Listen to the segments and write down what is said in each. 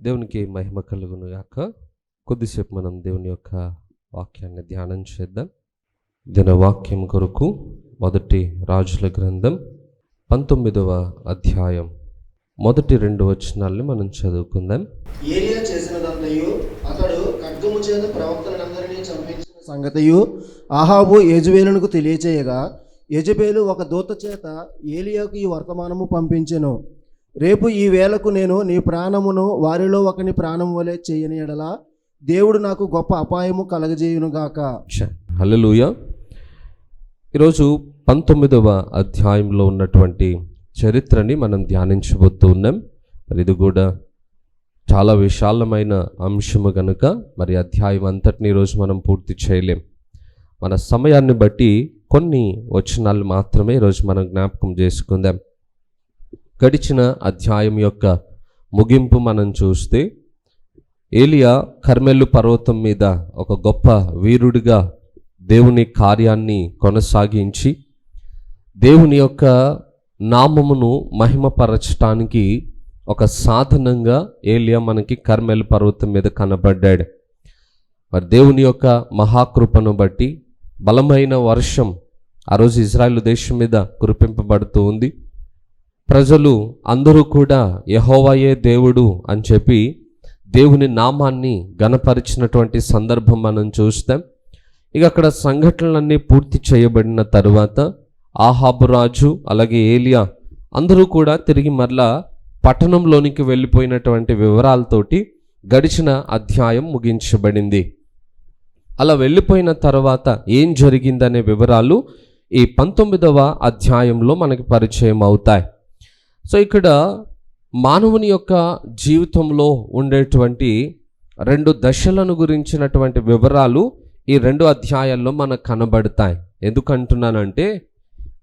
దేవునికి మహిమ కలుగును గాక. కొద్దిసేపు మనం దేవుని యొక్క వాక్యాన్ని ధ్యానం చేద్దాం. దినవాక్యం కొరకు మొదటి రాజుల గ్రంథం 19వ అధ్యాయం మొదటి 2 వచనాలను మనం చదువుకుందాం. ఏలియా చేసినదంతయు అతడు ఖడ్గము చేత ప్రవక్తలందరినీ చంపించిన సంగతియు ఆహాబు యెజబెలునకు తెలియచేయగా, యెజబెలు ఒక దూత చేత ఏలియాకు ఈ వర్తమానము పంపించెను. రేపు ఈ వేళకు నేను నీ ప్రాణమును వారిలో ఒకని ప్రాణం వలె చేయని ఎడల దేవుడు నాకు గొప్ప అపాయము కలగజేయునుగాక. హల్లెలూయా. ఈరోజు 19వ అధ్యాయంలో ఉన్నటువంటి చరిత్రని మనం ధ్యానించబోతూ ఉన్నాం. మరి ఇది కూడా చాలా విశాలమైన అంశము కనుక మరి అధ్యాయం అంతటిని ఈరోజు మనం పూర్తి చేయలేం. మన సమయాన్ని బట్టి కొన్ని వచనాలు మాత్రమే ఈరోజు మనం జ్ఞాపకం చేసుకుందాం. గడిచిన అధ్యాయం యొక్క ముగింపు మనం చూస్తే, ఏలియా కర్మెలు పర్వతం మీద ఒక గొప్ప వీరుడిగా దేవుని కార్యాన్ని కొనసాగించి దేవుని యొక్క నామమును మహిమపరచటానికి ఒక సాధనంగా ఏలియా మనకి కర్మెలు పర్వతం మీద కనబడ్డాడు. మరి దేవుని యొక్క మహాకృపను బట్టి బలమైన వర్షం ఆ రోజు ఇజ్రాయేలు దేశం మీద కురిపింపబడుతూ ఉంది. ప్రజలు అందరూ కూడా యెహోవాయే దేవుడు అని చెప్పి దేవుని నామాన్ని ఘనపరిచినటువంటి సందర్భం మనం చూస్తాం. ఇక అక్కడ సంఘటనలన్నీ పూర్తి చేయబడిన తరువాత ఆహాబు రాజు అలాగే ఏలియా అందరూ కూడా తిరిగి మరలా పట్టణంలోనికి వెళ్ళిపోయినటువంటి వివరాలతోటి గడిచిన అధ్యాయం ముగించబడింది. అలా వెళ్ళిపోయిన తర్వాత ఏం జరిగిందనే వివరాలు ఈ 19వ అధ్యాయంలో మనకి పరిచయం అవుతాయి. సో ఇక్కడ మానవుని యొక్క జీవితంలో ఉండేటువంటి 2 దశలను గురించినటువంటి వివరాలు ఈ 2 అధ్యాయాల్లో మనకు కనబడతాయి. ఎందుకంటున్నానంటే,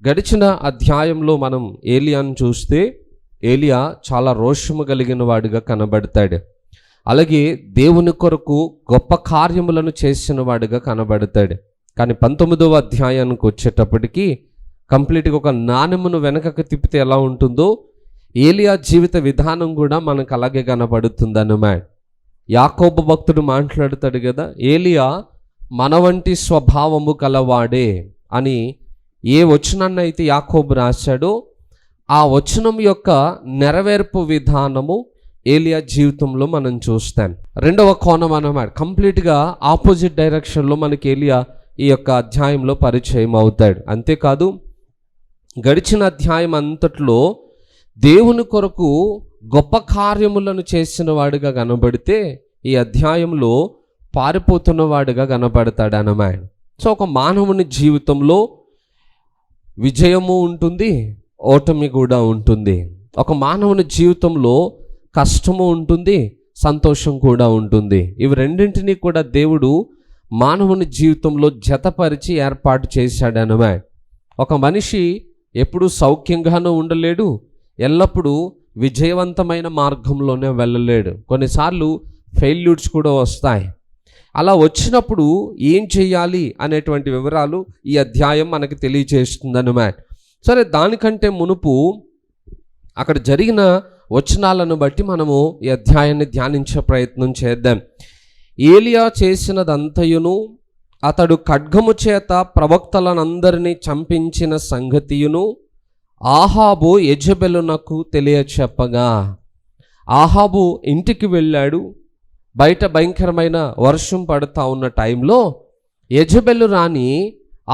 గడిచిన అధ్యాయంలో మనం ఏలియాను చూస్తే ఏలియా చాలా రోషము కలిగిన వాడిగా కనబడతాడు. అలాగే దేవుని కొరకు గొప్ప కార్యములను చేసిన వాడిగా కనబడతాడు. కానీ 19వ అధ్యాయానికి వచ్చేటప్పటికి కంప్లీట్గా ఒక నాణెమును వెనకకు తిప్పితే ఎలా ఉంటుందో ఏలియా జీవిత విధానం కూడా మనకు అలాగే కనబడుతుందన్నమాట. యాకోబు భక్తుడు మాట్లాడతాడు కదా, ఏలియా మన వంటి స్వభావము కలవాడే అని ఏ వచనాన్ని అయితే యాకోబు రాశాడో ఆ వచనం యొక్క నెరవేర్పు విధానము ఏలియా జీవితంలో మనం చూస్తాం. 2వ కోణం అన్నమాట, కంప్లీట్గా ఆపోజిట్ డైరెక్షన్లో మనకి ఏలియా ఈ యొక్క అధ్యాయంలో పరిచయం అవుతాడు. అంతేకాదు గడిచిన అధ్యాయం అంతట్లో దేవుని కొరకు గొప్ప కార్యములను చేసిన వాడిగా కనబడితే ఈ అధ్యాయంలో పారిపోతున్న వాడిగా కనబడతాడు అన్నమాట. సో ఒక మానవుని జీవితంలో విజయము ఉంటుంది, ఓటమి కూడా ఉంటుంది. ఒక మానవుని జీవితంలో కష్టము ఉంటుంది, సంతోషం కూడా ఉంటుంది. ఇవి రెండింటినీ కూడా దేవుడు మానవుని జీవితంలో జతపరిచి ఏర్పాటు చేశాడు అన్నమాట. ఒక మనిషి ఎప్పుడూ సౌఖ్యంగానూ ఉండలేడు, ఎల్లప్పుడూ విజయవంతమైన మార్గంలోనే వెళ్ళలేడు. కొన్నిసార్లు ఫెయిల్యూర్స్ కూడా వస్తాయి. అలా వచ్చినప్పుడు ఏం చేయాలి అనేటువంటి వివరాలు ఈ అధ్యాయం మనకి తెలియజేస్తుందన్నమాట. సరే, దానికంటే మునుపు అక్కడ జరిగిన వచనాలను బట్టి మనము ఈ అధ్యాయాన్ని ధ్యానించే ప్రయత్నం చేద్దాం. ఏలియా చేసినదంతయును అతడు ఖడ్గము చేత ప్రవక్తలనందరినీ చంపించిన సంగతియును ఆహాబు యెజబెలునకు తెలియచెప్పగా, ఆహాబు ఇంటికి వెళ్ళాడు. బయట భయంకరమైన వర్షం పడుతూ ఉన్న టైంలో యెజబెలు రాణి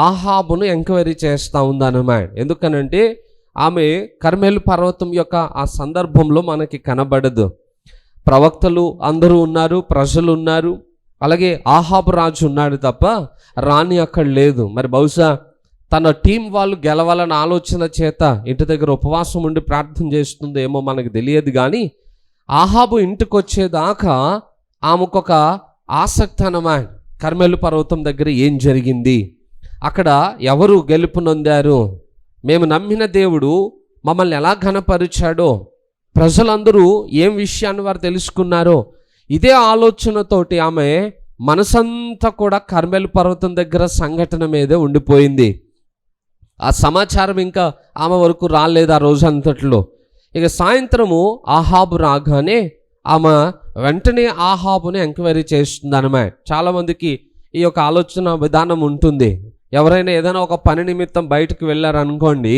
ఆహాబును ఎంక్వైరీ చేస్తూ ఉందన్నమాట. ఎందుకనంటే ఆమె కర్మెలు పర్వతం యొక్క ఆ సందర్భంలో మనకి కనబడదు. ప్రవక్తలు అందరూ ఉన్నారు, ప్రజలు ఉన్నారు, అలాగే ఆహాబు రాజు ఉన్నాడు తప్ప రాణి అక్కడ లేదు. మరి బహుశా తన టీం వాళ్ళు గెలవాలన్న ఆలోచన చేత ఇంటి దగ్గర ఉపవాసం ఉండి ప్రార్థన చేస్తుందో ఏమో మనకు తెలియదు. కానీ ఆహాబు ఇంటికి వచ్చేదాకా ఆమెకొక ఆసక్తి అన్నమాట. కర్మెలు పర్వతం దగ్గర ఏం జరిగింది, అక్కడ ఎవరు గెలుపు నొందారు, మేము నమ్మిన దేవుడు మమ్మల్ని ఎలా ఘనపరిచాడో, ప్రజలందరూ ఏం విషయాన్ని వారు తెలుసుకున్నారో, ఇదే ఆలోచనతోటి ఆమె మనసంతా కూడా కర్మెలు పర్వతం దగ్గర సంఘటన మీదే ఉండిపోయింది. ఆ సమాచారం ఇంకా ఆమె వరకు రాలేదు ఆ రోజు అంతట్లో. ఇక సాయంత్రము ఆహాబు రాగానే ఆమె వెంటనే ఆహాబుని ఎంక్వైరీ చేస్తుంది అన్నమాట. చాలామందికి ఈ యొక్క ఆలోచన విధానం ఉంటుంది. ఎవరైనా ఏదైనా ఒక పని నిమిత్తం బయటకు వెళ్ళారనుకోండి,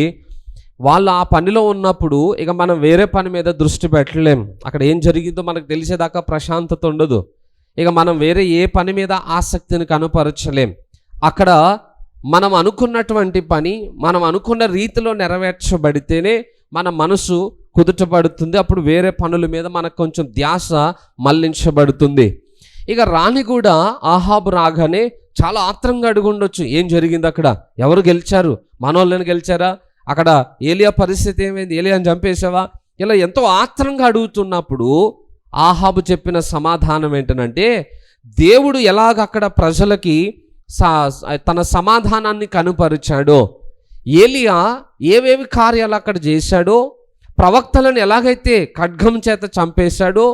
వాళ్ళు ఆ పనిలో ఉన్నప్పుడు ఇక మనం వేరే పని మీద దృష్టి పెట్టలేం. అక్కడ ఏం జరిగిందో మనకు తెలిసేదాకా ప్రశాంతత ఉండదు. ఇక మనం వేరే ఏ పని మీద ఆసక్తిని కనపరచలేం. అక్కడ మనం అనుకున్నటువంటి పని మనం అనుకున్న రీతిలో నెరవేర్చబడితేనే మన మనసు కుదుటపడుతుంది. అప్పుడు వేరే పనుల మీద మనకు కొంచెం ధ్యాస మళ్లించబడుతుంది. ఇక రాణి కూడా ఆహాబు రాగానే చాలా ఆత్రంగా అడుగుండొచ్చు, ఏం జరిగింది, అక్కడ ఎవరు గెలిచారు, మనోళ్ళని గెలిచారా, అక్కడ ఏలియా పరిస్థితి ఏమైంది, ఏలియాని చంపేసావా, ఇలా ఎంతో ఆత్రంగా అడుగుతున్నప్పుడు ఆహాబు చెప్పిన సమాధానం ఏంటనంటే, దేవుడు ఎలాగ అక్కడ ప్రజలకి తన సమాధానాన్ని కనుపరిచాడో, ఏలియా ఏవేవి కార్యాలు అక్కడ చేశాడో, ప్రవక్తలను ఎలాగైతే ఖడ్గం చేత చంపేశాడో,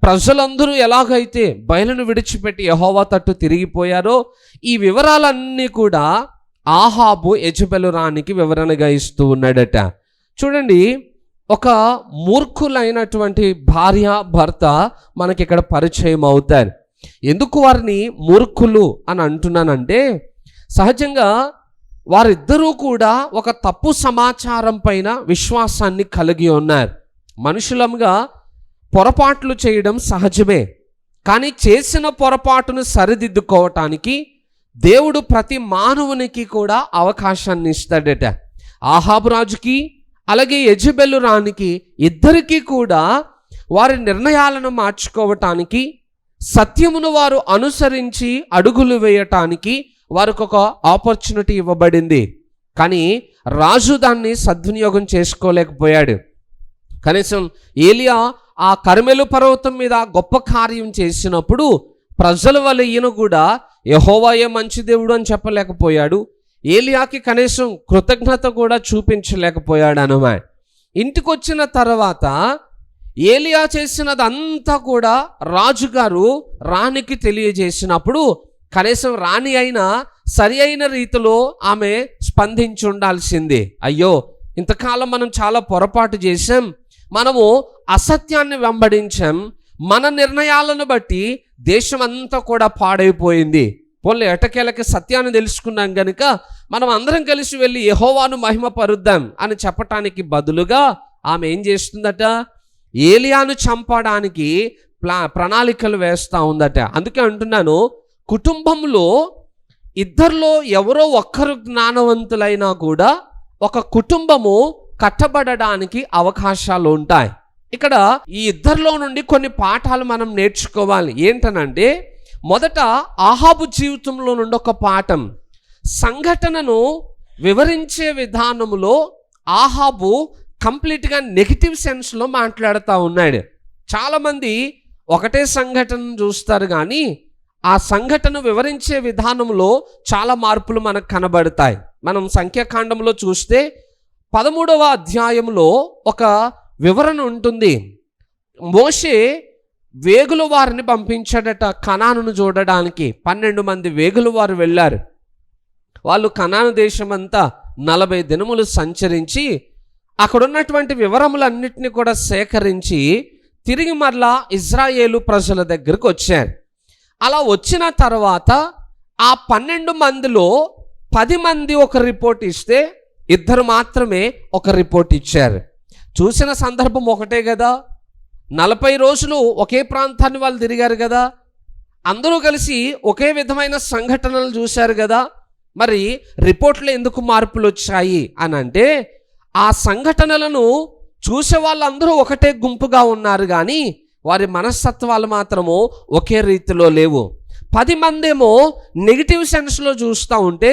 ప్రజలందరూ ఎలాగైతే బయలును విడిచిపెట్టి యెహోవా తట్టు తిరిగిపోయారో, ఈ వివరాలన్నీ కూడా ఆహాబు యెజెబెలు రాణికి వివరణగా ఇస్తూ ఉన్నాడట. చూడండి, ఒక మూర్ఖులైనటువంటి భార్య భర్త మనకి ఇక్కడ పరిచయం అవుతారు. ఎందుకు వారిని మూర్ఖులు అని అంటున్నానంటే, సహజంగా వారిద్దరూ కూడా ఒక తప్పు సమాచారం పైన విశ్వాసాన్ని కలిగి ఉన్నారు. మనుషులంగా పొరపాట్లు చేయడం సహజమే, కానీ చేసిన పొరపాటును సరిదిద్దుకోవటానికి దేవుడు ప్రతి మానవునికి కూడా అవకాశాన్ని ఇస్తాడట. ఆహాబు రాజుకి అలాగే యెజెబెలు రాణికి ఇద్దరికీ కూడా వారి నిర్ణయాలను మార్చుకోవటానికి, సత్యమును వారు అనుసరించి అడుగులు వేయటానికి వారికి ఒక ఆపర్చునిటీ ఇవ్వబడింది. కానీ రాజు దాన్ని సద్వినియోగం చేసుకోలేకపోయాడు. కనీసం ఏలియా ఆ కర్మెలు పర్వతం మీద గొప్ప కార్యం చేసినప్పుడు ప్రజల వల్ల ఈయన కూడా యెహోవాయే మంచి దేవుడు అని చెప్పలేకపోయాడు. ఏలియాకి కనీసం కృతజ్ఞత కూడా చూపించలేకపోయాడు అన్నమాట. ఇంటికి వచ్చిన తర్వాత ఏలియా చేసినదంతా కూడా రాజుగారు రాణికి తెలియజేసినప్పుడు కనీసం రాణి అయినా సరి అయిన రీతిలో ఆమె స్పందించి ఉండాల్సిందే. అయ్యో, ఇంతకాలం మనం చాలా పొరపాటు చేశాం, మనము అసత్యాన్ని వెంబడించాం, మన నిర్ణయాలను బట్టి దేశం అంతా కూడా పాడైపోయింది. పోన్లే, ఎటకేలకి సత్యాన్ని తెలుసుకున్నాం గనుక మనం అందరం కలిసి వెళ్ళి యెహోవాను మహిమపరుద్దాం అని చెప్పటానికి బదులుగా ఆమె ఏం చేస్తుందట, ఏలియాను చంపడానికి ప్రణాళికలు వేస్తూ ఉందట. అందుకే అంటున్నాను, కుటుంబంలో ఇద్దరిలో ఎవరో ఒక్కరు జ్ఞానవంతులైనా కూడా ఒక కుటుంబము కట్టబడడానికి అవకాశాలు ఉంటాయి. ఇక్కడ ఈ ఇద్దరిలో నుండి కొన్ని పాఠాలు మనం నేర్చుకోవాలి. ఏంటనంటే, మొదట ఆహాబు జీవితంలో నుండి ఒక పాఠం, సంఘటనను వివరించే విధానంలో ఆహాబు కంప్లీట్గా నెగిటివ్ సెన్స్లో మాట్లాడుతూ ఉన్నాడు. చాలామంది ఒకటే సంఘటనను చూస్తారు, కానీ ఆ సంఘటన వివరించే విధానంలో చాలా మార్పులు మనకు కనబడతాయి. మనం సంఖ్యాకాండంలో చూస్తే 13వ అధ్యాయంలో ఒక వివరణ ఉంటుంది. మోషే వేగుల వారిని పంపించాడట కనానును చూడడానికి. 12 మంది వేగుల వారు వెళ్ళారు. వాళ్ళు కనాను దేశమంతా 40 దినములు సంచరించి అక్కడ ఉన్నటువంటి వివరములన్నిటిని కూడా సేకరించి తిరిగి మరలా ఇజ్రాయేలు ప్రజల దగ్గరకు వచ్చారు. అలా వచ్చిన తర్వాత ఆ 12 మందిలో 10 మంది ఒక రిపోర్ట్ ఇస్తే 2 మాత్రమే ఒక రిపోర్ట్ ఇచ్చారు. చూసిన సందర్భం ఒకటే కదా, 40 రోజులు ఒకే ప్రాంతాన్ని వాళ్ళు తిరిగారు కదా, అందరూ కలిసి ఒకే విధమైన సంఘటనలు చూశారు కదా, మరి రిపోర్ట్లో ఎందుకు మార్పులు వచ్చాయి అని అంటే, ఆ సంఘటనలను చూసే వాళ్ళందరూ ఒకటే గుంపుగా ఉన్నారు, కానీ వారి మనస్తత్వాలు మాత్రము ఒకే రీతిలో లేవు. 10 మందేమో నెగిటివ్ సెన్స్లో చూస్తూ ఉంటే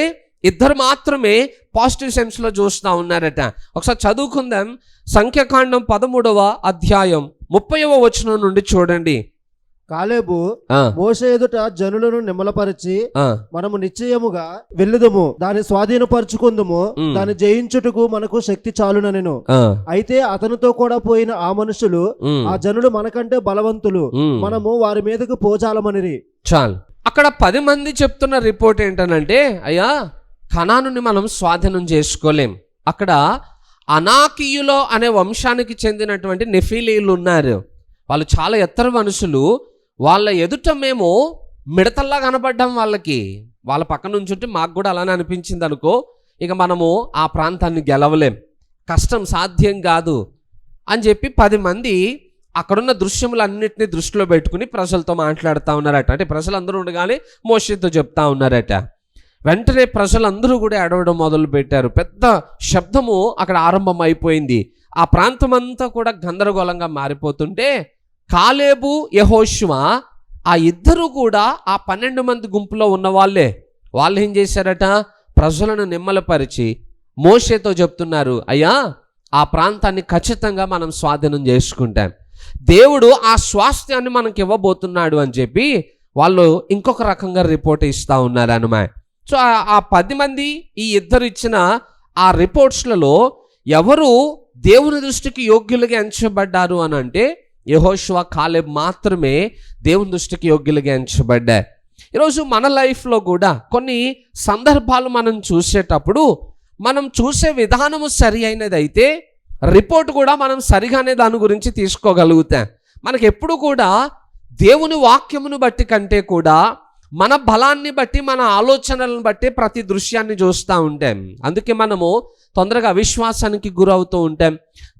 2 మాత్రమే పాజిటివ్ సెన్స్లో చూస్తూ ఉన్నారట. ఒకసారి చదువుకుందాం. సంఖ్యాకాండం 13వ అధ్యాయం 30వ వచనం నుండి చూడండి. కాలేబు మోషే ఎదుట జనులను నిమ్మలపరిచి, మనము నిశ్చయముగా వెళ్ళుదము, దాన్ని స్వాధీనపరచుకుందుము, దాన్ని జయించుటకు మనకు శక్తి చాలుననెను. అయితే అతనితో కూడా పోయిన ఆ మనుషులు, ఆ జనులు మనకంటే బలవంతులు, మనము వారి మీదకు పోజాలమనిరి. చాలు. అక్కడ 10 మంది చెప్తున్న రిపోర్ట్ ఏంటనంటే, అయ్యా, కనానుని మనం స్వాధీనం చేసుకోలేం. అక్కడ అనాకీయులో అనే వంశానికి చెందినటువంటి నెఫీలీలు ఉన్నారు. వాళ్ళు చాలా ఎత్తర మనుషులు. వాళ్ళ ఎదుట మేము మిడతల్లా కనపడ్డాం వాళ్ళకి. వాళ్ళ పక్క నుంచి ఉంటే మాకు కూడా అలానే అనిపించింది అనుకో, ఇక మనము ఆ ప్రాంతాన్ని గెలవలేం, కష్టం, సాధ్యం కాదు అని చెప్పి 10 మంది అక్కడున్న దృశ్యములన్నింటినీ దృష్టిలో పెట్టుకుని ప్రజలతో మాట్లాడుతూ ఉన్నారట. అంటే ప్రజలందరూ ఉండగానే మోషేతో చెప్తా ఉన్నారట. వెంటనే ప్రజలందరూ కూడా ఏడవడం మొదలు పెట్టారు. పెద్ద శబ్దము అక్కడ ఆరంభం అయిపోయింది. ఆ ప్రాంతం అంతా కూడా గందరగోళంగా మారిపోతుంటే కాలేబు, యెహోషువ ఆ ఇద్దరు కూడా ఆ 12 మంది గుంపులో ఉన్న వాళ్ళు ఏం చేశారట, ప్రజలను నిమ్మలపరిచి మోషేతో చెప్తున్నారు, అయ్యా ఆ ప్రాంతాన్ని ఖచ్చితంగా మనం స్వాధీనం చేసుకుంటాం, దేవుడు ఆ స్వాస్థ్యాన్ని మనకి ఇవ్వబోతున్నాడు అని చెప్పి వాళ్ళు ఇంకొక రకంగా రిపోర్ట్ ఇస్తూ ఉన్నారు అన్నమాట. సో ఆ 10 మంది ఈ ఇద్దరు ఇచ్చిన ఆ రిపోర్ట్స్లలో ఎవరు దేవుని దృష్టికి యోగ్యులుగా ఎంచబడ్డారు అని అంటే యెహోషువ, కాలేబ్ మాత్రమే దేవుని దృష్టికి యోగ్యులుగా ఎంచబడ్డారు. ఈరోజు మన లైఫ్లో కూడా కొన్ని సందర్భాలు మనం చూసేటప్పుడు మనం చూసే విధానము సరి అయినది అయితే రిపోర్ట్ కూడా మనం సరిగానే దాని గురించి తీసుకోగలుగుతాం. మనకి ఎప్పుడు కూడా దేవుని వాక్యమును బట్టి కంటే కూడా మన బలాన్ని బట్టి, మన ఆలోచనలను బట్టి ప్రతి దృశ్యాన్ని చూస్తూ ఉంటాం. అందుకే మనము తొందరగా అవిశ్వాసానికి గురవుతూ ఉంటాం,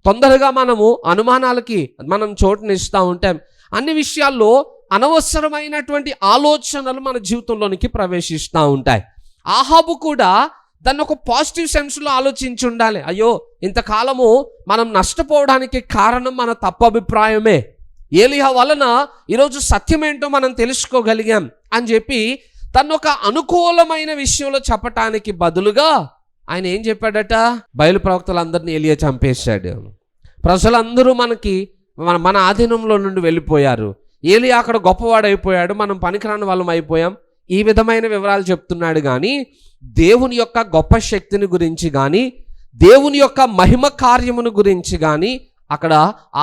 తొందరగా మనము అనుమానాలకి మనం చోటునిస్తూ ఉంటాం. అన్ని విషయాల్లో అనవసరమైనటువంటి ఆలోచనలు మన జీవితంలోనికి ప్రవేశిస్తూ ఉంటాయి. ఆహాబు కూడా దాన్ని ఒక పాజిటివ్ సెన్స్లో ఆలోచించి ఉండాలి. అయ్యో ఇంతకాలము మనం నష్టపోవడానికి కారణం మన తప్పు అభిప్రాయమే, ఏలియా వలన ఈరోజు సత్యం ఏంటో మనం తెలుసుకోగలిగాం అని చెప్పి తను ఒక అనుకూలమైన విషయంలో చెప్పటానికి బదులుగా ఆయన ఏం చెప్పాడట, బయలు ప్రవక్తలందరినీ ఏలియా చంపేశాడు, ప్రజలందరూ మన ఆధీనంలో నుండి వెళ్ళిపోయారు, ఏలియా అక్కడ గొప్పవాడైపోయాడు, మనం పనికిరాని వాళ్ళం అయిపోయాం, ఈ విధమైన వివరాలు చెప్తున్నాడు. కానీ దేవుని యొక్క గొప్ప శక్తిని గురించి కానీ దేవుని యొక్క మహిమ కార్యమును గురించి కానీ అక్కడ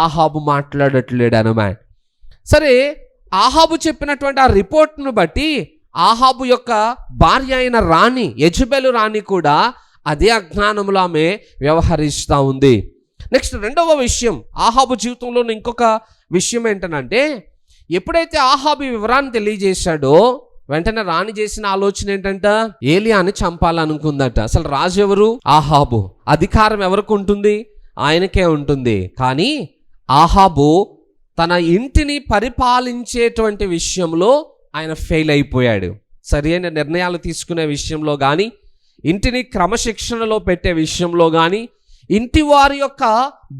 ఆహాబు మాట్లాడట్లేడు అన్నమాట. సరే, ఆహాబు చెప్పినటువంటి ఆ రిపోర్ట్ను బట్టి ఆహాబు యొక్క భార్య అయిన రాణి, యెజబెలు రాణి కూడా అదే అజ్ఞానంలో ఆమె వ్యవహరిస్తూ ఉంది. నెక్స్ట్ రెండవ విషయం, ఆహాబు జీవితంలో ఇంకొక విషయం ఏంటనంటే, ఎప్పుడైతే ఆహాబు వివరాన్ని తెలియజేశాడో వెంటనే రాణి చేసిన ఆలోచన ఏంటంట, ఏలియాని చంపాలనుకుందట. అసలు రాజు ఎవరు? ఆహాబు. అధికారం ఎవరికి ఉంటుంది? ఆయనకే ఉంటుంది. కానీ ఆహాబు తన ఇంటిని పరిపాలించేటువంటి విషయంలో ఆయన ఫెయిల్ అయిపోయాడు. సరైన నిర్ణయాలు తీసుకునే విషయంలో కానీ, ఇంటిని క్రమశిక్షణలో పెట్టే విషయంలో కానీ, ఇంటి వారి యొక్క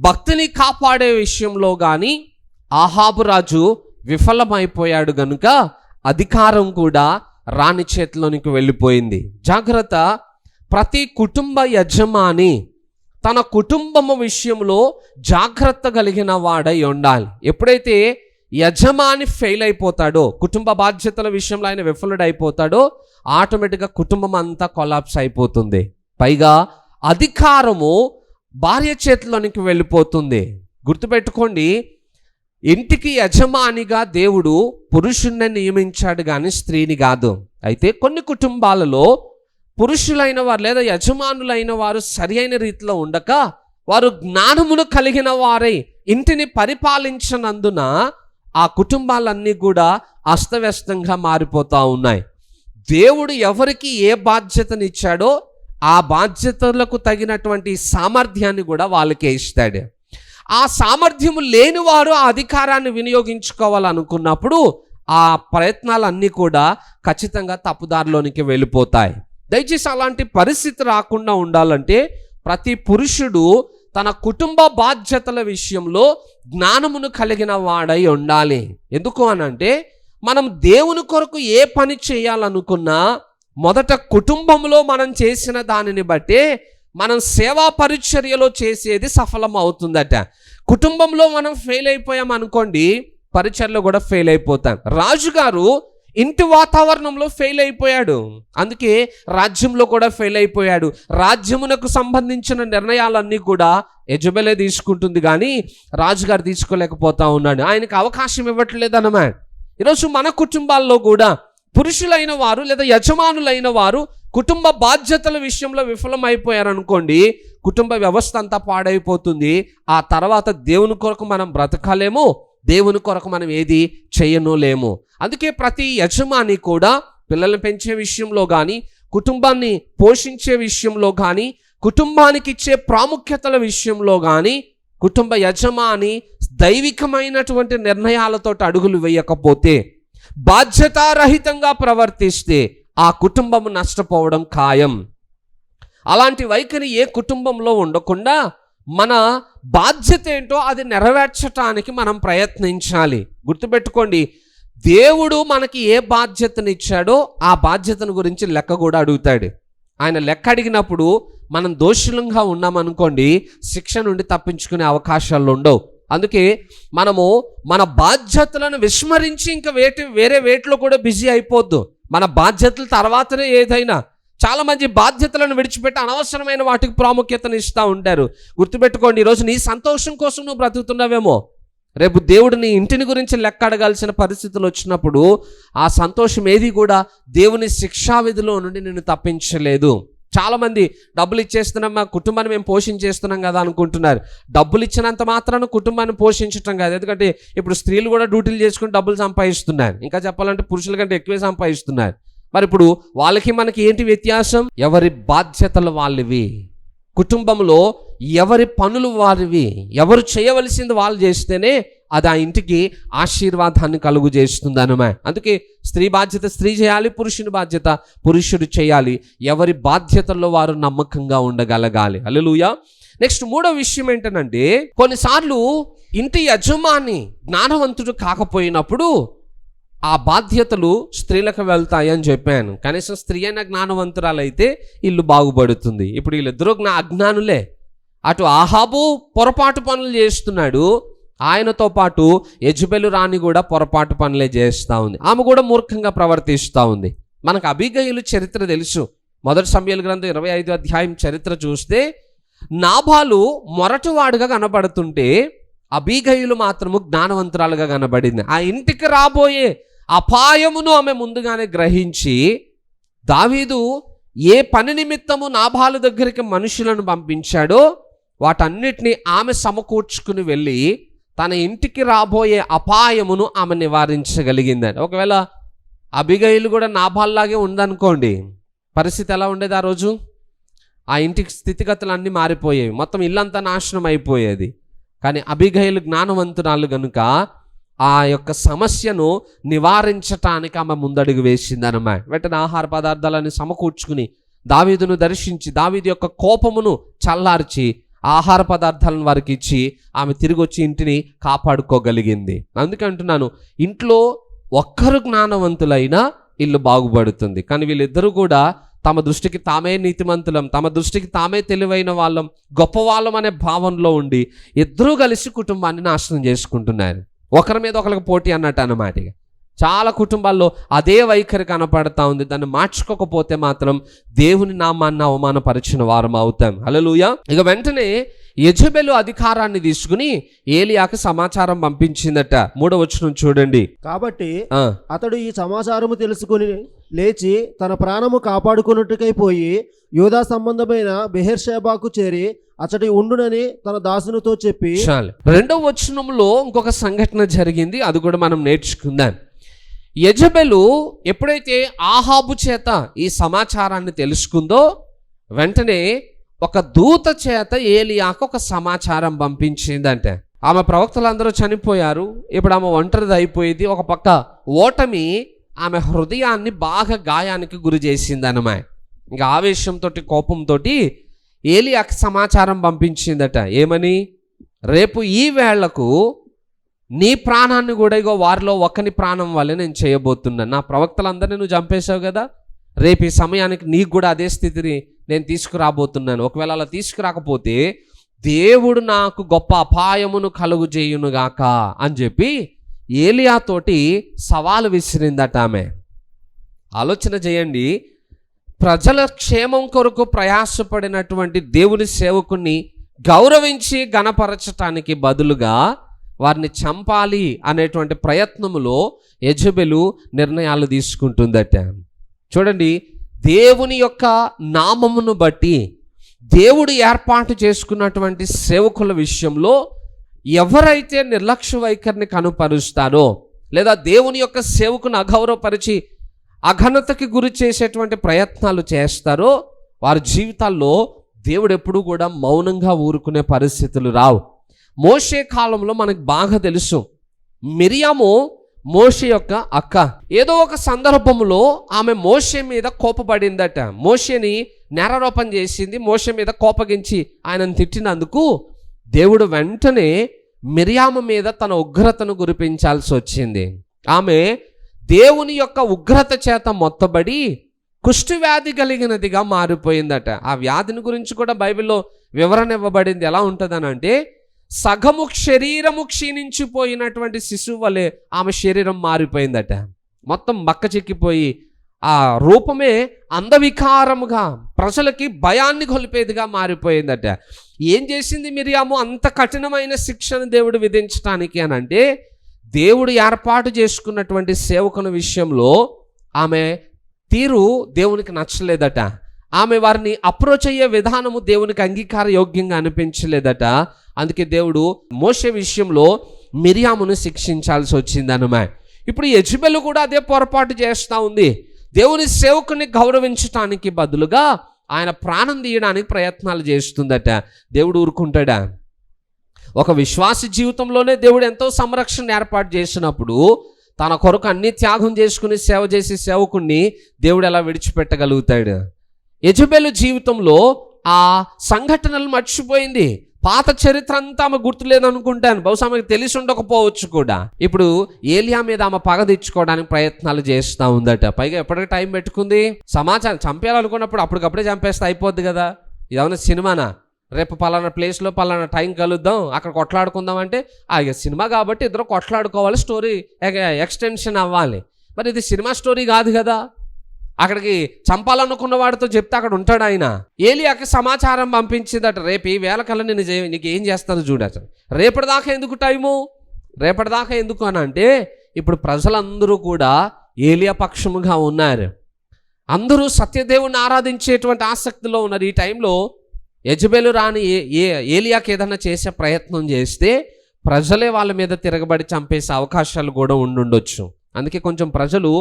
భక్తిని కాపాడే విషయంలో కానీ ఆహాబు రాజు విఫలమైపోయాడు. గనుక అధికారం కూడా రాణి చేతిలోనికి వెళ్ళిపోయింది. జాగ్రత్త, ప్రతి కుటుంబ యజమాని తన కుటుంబము విషయంలో జాగ్రత్త కలిగిన వాడై ఉండాలి. ఎప్పుడైతే యజమాని ఫెయిల్ అయిపోతాడో, కుటుంబ బాధ్యతల విషయంలో ఆయన విఫలుడైపోతాడో, ఆటోమేటిక్గా కుటుంబం అంతా కొలాప్స్ అయిపోతుంది. పైగా అధికారము భార్య చేతిలోనికి వెళ్ళిపోతుంది. గుర్తుపెట్టుకోండి, ఇంటికి యజమానిగా దేవుడు పురుషుణ్ణి నియమించాడు కానీ స్త్రీని కాదు. అయితే కొన్ని కుటుంబాలలో పురుషులైన వారు లేదా యజమానులైన వారు సరి అయిన రీతిలో ఉండక వారు జ్ఞానమును కలిగిన వారై ఇంటిని పరిపాలించనందున ఆ కుటుంబాలన్నీ కూడా అస్తవ్యస్తంగా మారిపోతూ ఉన్నాయి. దేవుడు ఎవరికి ఏ బాధ్యతనిచ్చాడో ఆ బాధ్యతలకు తగినటువంటి సామర్థ్యాన్ని కూడా వాళ్ళకే ఇస్తాడు. ఆ సామర్థ్యము లేని వారు ఆ అధికారాన్ని వినియోగించుకోవాలనుకున్నప్పుడు ఆ ప్రయత్నాలన్నీ కూడా ఖచ్చితంగా తప్పుదారిలోనికి వెళ్ళిపోతాయి. దయచేసి అలాంటి పరిస్థితి రాకుండా ఉండాలంటే ప్రతి పురుషుడు తన కుటుంబ బాధ్యతల విషయంలో జ్ఞానమును కలిగిన వాడై ఉండాలి. ఎందుకు అనంటే, మనం దేవుని కొరకు ఏ పని చేయాలనుకున్నా మొదట కుటుంబంలో మనం చేసిన దానిని బట్టే మనం సేవా పరిచర్యలో చేసేది సఫలం అవుతుందట. కుటుంబంలో మనం ఫెయిల్ అయిపోయాం అనుకోండి, పరిచర్యలో కూడా ఫెయిల్ అయిపోతాం. రాజుగారు ఇంటి వాతావరణంలో ఫెయిల్ అయిపోయాడు, అందుకే రాజ్యంలో కూడా ఫెయిల్ అయిపోయాడు. రాజ్యమునకు సంబంధించిన నిర్ణయాలన్నీ కూడా యెజబెలే తీసుకుంటుంది కానీ రాజుగారు తీసుకోలేకపోతా ఉన్నాడు. ఆయనకు అవకాశం ఇవ్వట్లేదు అన్నమాట. ఈరోజు మన కుటుంబాల్లో కూడా పురుషులైన వారు లేదా యజమానులైన వారు కుటుంబ బాధ్యతల విషయంలో విఫలమైపోయారనుకోండి, కుటుంబ వ్యవస్థ అంతా పాడైపోతుంది. ఆ తర్వాత దేవుని కొరకు మనం బ్రతకాలేమో, దేవుని కొరకు మనం ఏది చేయలేము. అందుకే ప్రతి యజమాని కూడా పిల్లల్ని పెంచే విషయంలో కానీ, కుటుంబాన్ని పోషించే విషయంలో కానీ, కుటుంబానికి ఇచ్చే ప్రాముఖ్యతల విషయంలో కానీ కుటుంబ యజమాని దైవికమైనటువంటి నిర్ణయాలతో అడుగులు వేయకపోతే, బాధ్యతారహితంగా ప్రవర్తిస్తే ఆ కుటుంబం నష్టపోవడం ఖాయం. అలాంటి వైఖరి ఏ కుటుంబంలో ఉండకుండా మన బాధ్యత ఏంటో అది నెరవేర్చడానికి మనం ప్రయత్నించాలి. గుర్తుపెట్టుకోండి, దేవుడు మనకి ఏ బాధ్యతనిచ్చాడో ఆ బాధ్యతను గురించి లెక్క కూడా అడుగుతాడు. ఆయన లెక్క అడిగినప్పుడు మనం దోషులంగా ఉన్నామనుకోండి, శిక్ష నుండి తప్పించుకునే అవకాశాలు ఉండవు. అందుకే మనము మన బాధ్యతలను విస్మరించి ఇంకా వేరే వేటిలో కూడా బిజీ అయిపోద్దు. మన బాధ్యతల తర్వాతనే ఏదైనా. చాలామంది బాధ్యతలను విడిచిపెట్టి అనవసరమైన వాటికి ప్రాముఖ్యతను ఇస్తూ ఉంటారు. గుర్తుపెట్టుకోండి, ఈరోజు నీ సంతోషం కోసం నువ్వు బ్రతుకుతున్నావేమో, రేపు దేవుడు నీ ఇంటిని గురించి లెక్క అడగాల్సిన పరిస్థితులు వచ్చినప్పుడు ఆ సంతోషం ఏది కూడా దేవుని శిక్షా విధిలో నుండి నిన్ను తప్పించలేదు. చాలామంది డబ్బులు ఇచ్చేస్తున్నాం, మా కుటుంబాన్ని మేము పోషించేస్తున్నాం కదా అనుకుంటున్నారు. డబ్బులు ఇచ్చినంత మాత్రాన కుటుంబాన్ని పోషించటం కాదు. ఎందుకంటే ఇప్పుడు స్త్రీలు కూడా డ్యూటీలు చేసుకుని డబ్బులు సంపాదిస్తున్నారు. ఇంకా చెప్పాలంటే పురుషుల కంటే ఎక్కువే సంపాదిస్తున్నారు. మరి ఇప్పుడు వాళ్ళకి మనకి ఏంటి వ్యత్యాసం? ఎవరి బాధ్యతలు వాళ్ళవి, కుటుంబంలో ఎవరి పనులు వారివి, ఎవరు చేయవలసింది వాళ్ళు చేస్తేనే అది ఆ ఇంటికి ఆశీర్వాదాన్ని కలుగు చేస్తుంది అన్నమాట. అందుకే స్త్రీ బాధ్యత స్త్రీ చేయాలి, పురుషుని బాధ్యత పురుషుడు చేయాలి. ఎవరి బాధ్యతల్లో వారు నమ్మకంగా ఉండగలగాలి. హల్లెలూయా. నెక్స్ట్ మూడో విషయం ఏంటంటే, కొన్నిసార్లు ఇంటి యజమాని జ్ఞానవంతుడు కాకపోయినప్పుడు ఆ బాధ్యతలు స్త్రీలకు వెళ్తాయి అని చెప్పాను. కనీసం స్త్రీ అయిన జ్ఞానవంతురాలైతే ఇల్లు బాగుపడుతుంది. ఇప్పుడు వీళ్ళిద్దరూ అజ్ఞానులే. అటు ఆహాబు పొరపాటు పనులు చేస్తున్నాడు, ఆయనతో పాటు యెజబెలు రాణి కూడా పొరపాటు పనులే చేస్తూ ఉంది. ఆమె కూడా మూర్ఖంగా ప్రవర్తిస్తూ ఉంది. మనకు అబీగయీలు చరిత్ర తెలుసు. మొదటి సమూయేలు గ్రంథం 25వ అధ్యాయం చరిత్ర చూస్తే నాబాలు మొరటువాడుగా కనబడుతుంటే అబీగయీలు మాత్రము జ్ఞానవంతురాలుగా కనబడింది. ఆ ఇంటికి రాబోయే అపాయమును ఆమె ముందుగానే గ్రహించి, దావీదు ఏ పని నిమిత్తము నాబాలు దగ్గరికి మనుషులను పంపించాడో వాటన్నిటిని ఆమె సమకూర్చుకుని వెళ్ళి తన ఇంటికి రాబోయే అపాయమును ఆమె నివారించగలిగిందండి. ఒకవేళ అబీగయీలు కూడా నాబాల్లాగే ఉందనుకోండి, పరిస్థితి ఎలా ఉండేది? ఆ రోజు ఆ ఇంటికి స్థితిగతులు అన్నీ మారిపోయేవి, మొత్తం ఇల్లంతా నాశనం అయిపోయేది. కానీ అబీగయీలు జ్ఞానవంతురాలు కనుక ఆ యొక్క సమస్యను నివారించటానికి ఆమె ముందడుగు వేసిందన్నమాట. వెంటనే ఆహార పదార్థాలను సమకూర్చుకుని దావీదును దర్శించి దావీదు యొక్క కోపమును చల్లార్చి ఆహార పదార్థాలను వారికి ఇచ్చి ఆమె తిరిగి వచ్చి ఇంటిని కాపాడుకోగలిగింది. అందుకే అంటున్నాను, ఇంట్లో ఒక్కరు జ్ఞానవంతులైనా ఇల్లు బాగుపడుతుంది. కానీ వీళ్ళిద్దరూ కూడా తమ దృష్టికి తామే నీతిమంతులం, తమ దృష్టికి తామే తెలివైన వాళ్ళం, గొప్పవాళ్ళం అనే భావనలో ఉండి ఇద్దరూ కలిసి కుటుంబాన్ని నాశనం చేసుకుంటున్నారు. ఒకరి మీద ఒకరికి పోటీ అన్నట్టు అన్నమాట. చాలా కుటుంబాల్లో అదే వైఖరి కనపడతా ఉంది. దాన్ని మార్చుకోకపోతే మాత్రం దేవుని నామాన్ని అవమానపరిచిన వారం అవుతాం. హల్లెలూయా. ఇక వెంటనే యెజబెలు అధికారాన్ని తీసుకుని ఏలియాకు సమాచారం పంపించిందట. 3వ వచనం చూడండి. కాబట్టి అతడు ఈ సమాచారము తెలుసుకుని లేచి తన ప్రాణము కాపాడుకున్నట్టుకై పోయి యూదా సంబంధమైన బెహెర్షెబాకు చేరి అతడి ఉండునని తన దాసునితో చెప్పి. 2వ వచనంలో ఇంకొక సంఘటన జరిగింది, అది కూడా మనం నేర్చుకుందాం. యెజబెలు ఎప్పుడైతే ఆహాబు చేత ఈ సమాచారాన్ని తెలుసుకుందో వెంటనే ఒక దూత చేత ఏలియాకు ఒక సమాచారం పంపించిందంటే. ఆమె ప్రవక్తలందరూ చనిపోయారు, ఇప్పుడు ఆమె ఒంటరిది అయిపోయింది. ఒక పక్క ఓటమి ఆమె హృదయాన్ని బాగా గాయానికి గురి చేసిందన్నమాట. ఇంకా ఆవేశంతో కోపంతో ఏలియాకు సమాచారం పంపించిందట. ఏమని? రేపు ఈ వేళకు నీ ప్రాణాన్ని కూడా ఇగో వారిలో ఒకని ప్రాణం వల్లే నేను చేయబోతున్నాను. నా ప్రవక్తలందరినీ నువ్వు చంపేశావు కదా, రేపు ఈ సమయానికి నీకు కూడా అదే స్థితిని నేను తీసుకురాబోతున్నాను. ఒకవేళ అలా తీసుకురాకపోతే దేవుడు నాకు గొప్ప అపాయమును కలుగు చేయునుగాక అని చెప్పి ఏలియాతోటి సవాలు విసిరిందట ఆమె. ఆలోచన చేయండి, ప్రజల క్షేమం కొరకు ప్రయాసపడినటువంటి దేవుని సేవకుని గౌరవించి గణపరచటానికి బదులుగా వారిని చంపాలి అనేటువంటి ప్రయత్నములో యెజబెలు నిర్ణయాలు తీసుకుంటుందట. చూడండి, దేవుని యొక్క నామమును బట్టి దేవుడు ఏర్పాటు చేసుకున్నటువంటి సేవకుల విషయంలో ఎవరైతే నిర్లక్ష్య వైఖరిని కనుపరుస్తారో లేదా దేవుని యొక్క సేవకును అగౌరవపరిచి అఘనతకి గురి చేసేటువంటి ప్రయత్నాలు చేస్తారో వారి జీవితాల్లో దేవుడు ఎప్పుడూ కూడా మౌనంగా ఊరుకునే పరిస్థితులు రావు. మోషే కాలంలో మనకు బాగా తెలుసు, మిరియాము మోషే యొక్క అక్క. ఏదో ఒక సందర్భంలో ఆమె మోషే మీద కోపపడిందట. మోషేని నేరారోపణ చేసింది, మోషే మీద కోపగించి ఆయనను తిట్టినందుకు దేవుడు వెంటనే మిరియాము మీద తన ఉగ్రతను కురిపించాల్సి వచ్చింది. ఆమె దేవుని యొక్క ఉగ్రత చేత మొత్తబడి కుష్ఠవ్యాధి కలిగినదిగా మారిపోయిందట. ఆ వ్యాధిని గురించి కూడా బైబిల్లో వివరణ ఇవ్వబడింది. ఎలా ఉంటుందనంటే, సగము శరీరము క్షీణించిపోయినటువంటి శిశువు వలె ఆమె శరీరం మారిపోయిందట. మొత్తం బక్క చిక్కిపోయి ఆ రూపమే అందవికారముగా ప్రజలకి భయాన్ని కొలిపేదిగా మారిపోయిందట. ఏం చేసింది మిరియాము? అంత కఠినమైన శిక్షను దేవుడు విధించడానికి అని అంటే, దేవుడు ఏర్పాటు చేసుకున్నటువంటి సేవకుని విషయంలో ఆమె తీరు దేవునికి నచ్చలేదట. ఆమె వారిని అప్రోచ్ అయ్యే విధానము దేవునికి అంగీకార యోగ్యంగా అనిపించలేదట. అందుకే దేవుడు మోషే విషయంలో మిరియామును శిక్షించాల్సి వచ్చిందన్నమాట. ఇప్పుడు యెజబెలు కూడా అదే పొరపాటు చేస్తూ ఉంది. దేవుని సేవకుని గౌరవించటానికి బదులుగా ఆయన ప్రాణం తీయడానికి ప్రయత్నాలు చేస్తుందట. దేవుడు ఊరుకుంటాడా? ఒక విశ్వాస జీవితంలోనే దేవుడు ఎంతో సంరక్షణ ఏర్పాటు చేసినప్పుడు తన కొరకు అన్ని త్యాగం చేసుకుని సేవ చేసే సేవకుణ్ణి దేవుడు ఎలా విడిచిపెట్టగలుగుతాడు? యెజబెలు జీవితంలో ఆ సంఘటనలు మర్చిపోయింది. పాత చరిత్ర అంతా ఆమె గుర్తులేదనుకుంటాను. బహుశా ఆమెకు తెలిసి ఉండకపోవచ్చు కూడా. ఇప్పుడు ఏలియా మీద ఆమె పగ తెచ్చుకోవడానికి ప్రయత్నాలు చేస్తూ ఉందట. పైగా ఎప్పటికీ టైం పెట్టుకుంది. సమాచారం చంపేయాలనుకున్నప్పుడు అప్పటికప్పుడే చంపేస్తే అయిపోద్ది కదా. ఇదేమన్నా సినిమానా? రేపు పలానా ప్లేస్లో పలానా టైం కలుద్దాం, అక్కడ కొట్లాడుకుందాం అంటే ఇక సినిమా కాబట్టి ఇద్దరు కొట్లాడుకోవాలి, స్టోరీ ఎక్స్టెన్షన్ అవ్వాలి. మరి ఇది సినిమా స్టోరీ కాదు కదా. అక్కడికి చంపాలనుకున్న వాడితో చెప్తే అక్కడ ఉంటాడు ఆయన. ఏలియాకి సమాచారం పంపించిందట, రేపు ఈ వేళ కల్లా నీకు ఏం చేస్తాను చూడచ్చు. రేపటిదాకా ఎందుకు టైము? రేపటిదాకా ఎందుకు అని అంటే, ఇప్పుడు ప్రజలందరూ కూడా ఏలియా పక్షముగా ఉన్నారు. అందరూ సత్యదేవుని ఆరాధించేటువంటి ఆసక్తిలో ఉన్నారు. ఈ టైంలో యెజబెలు రాని ఏలియాకి ఏదైనా చేసే ప్రయత్నం చేస్తే ప్రజలే వాళ్ళ మీద తిరగబడి చంపేసే అవకాశాలు కూడా ఉండుండొచ్చు. అందుకే కొంచెం ప్రజలు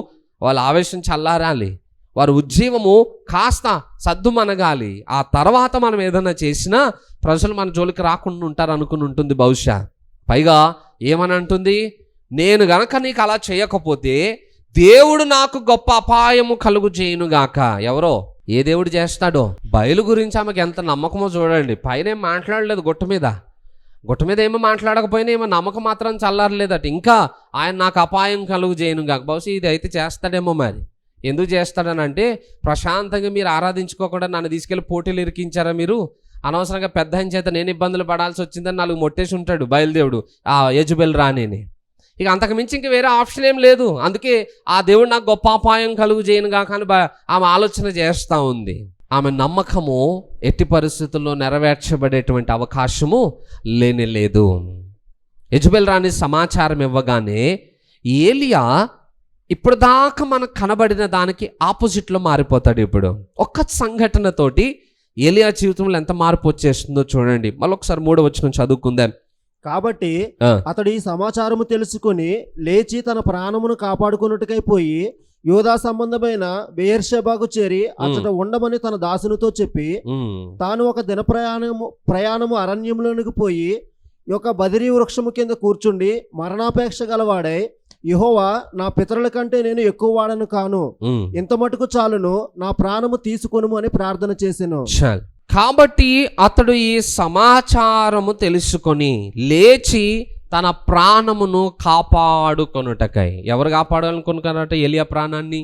వాళ్ళ ఆవేశం చల్లారాలి, వారి ఉజ్జీవము కాస్త సద్దుమనగాలి. ఆ తర్వాత మనం ఏదైనా చేసినా ప్రజలు మన జోలికి రాకుండా ఉంటారు అనుకుని ఉంటుంది బహుశా. పైగా ఏమని అంటుంది? నేను గనక నీకు అలా చేయకపోతే దేవుడు నాకు గొప్ప అపాయము కలుగు చేయనుగాక. ఎవరో ఏ దేవుడు చేస్తాడో? బయలు గురించి ఆమెకు ఎంత నమ్మకమో చూడండి. పైన ఏం మాట్లాడలేదు, గుట్ట మీద ఏమో మాట్లాడకపోయినా ఏమో నమ్మకం మాత్రం చల్లారలేదట. ఇంకా ఆయన నాకు అపాయం కలుగు చేయనుగాక. బహుశా ఇది అయితే చేస్తాడేమో. మరి ఎందుకు చేస్తాడనంటే, ప్రశాంతంగా మీరు ఆరాధించుకోకుండా నన్ను తీసుకెళ్ళి పోటీలు ఇరికించారా మీరు? అనవసరంగా పెద్ద ఆయన చేత నేను ఇబ్బందులు పడాల్సి వచ్చిందని 4 మొట్టేసి ఉంటాడు బయలుదేవుడు ఆ యెజబెలు రానేని. ఇక అంతకు మించి ఇంక వేరే ఆప్షన్ ఏం లేదు. అందుకే ఆ దేవుడు నాకు గొప్ప అపాయం కలుగు చేయనుగా కానీ ఆమె ఆలోచన చేస్తూ ఉంది. ఆమె నమ్మకము ఎట్టి పరిస్థితుల్లో నెరవేర్చబడేటువంటి అవకాశము లేదు. యెజబెలు రాణి సమాచారం ఇవ్వగానే ఏలియా ఇప్పుడు దాకా మనకు కనబడిన దానికి ఆపోజిట్లో మారిపోతాడు. ఇప్పుడు ఒక్క సంఘటనతోటి ఏలియా జీవితంలో ఎంత మార్పు వచ్చేస్తుందో చూడండి. మళ్ళొకసారి 3వ వచనం చదువుకుందాం. కాబట్టి అతడు ఈ సమాచారము తెలుసుకుని లేచి తన ప్రాణమును కాపాడుకున్నట్టుకై పోయి యోధా సంబంధమైన బెయేర్షెబాకు చేరి అతడ ఉండమని తన దాసునితో చెప్పి తాను ఒక దిన ప్రయాణము అరణ్యంలోనికి పోయి ఒక బదిరీ వృక్షము కింద కూర్చుండి మరణాపేక్ష గలవాడై, యెహోవా, నా పితరుల కంటే నేను ఎక్కువ వాడను కాను, ఇంత మటుకు చాలును, నా ప్రాణము తీసుకొనుము అని ప్రార్థన చేసెను. కాబట్టి అతడు ఈ సమాచారము తెలుసుకొని లేచి తన ప్రాణమును కాపాడుకొనుటకై. ఎవరు కాపాడాలనుకున్నారట? ఏలియా ప్రాణాన్ని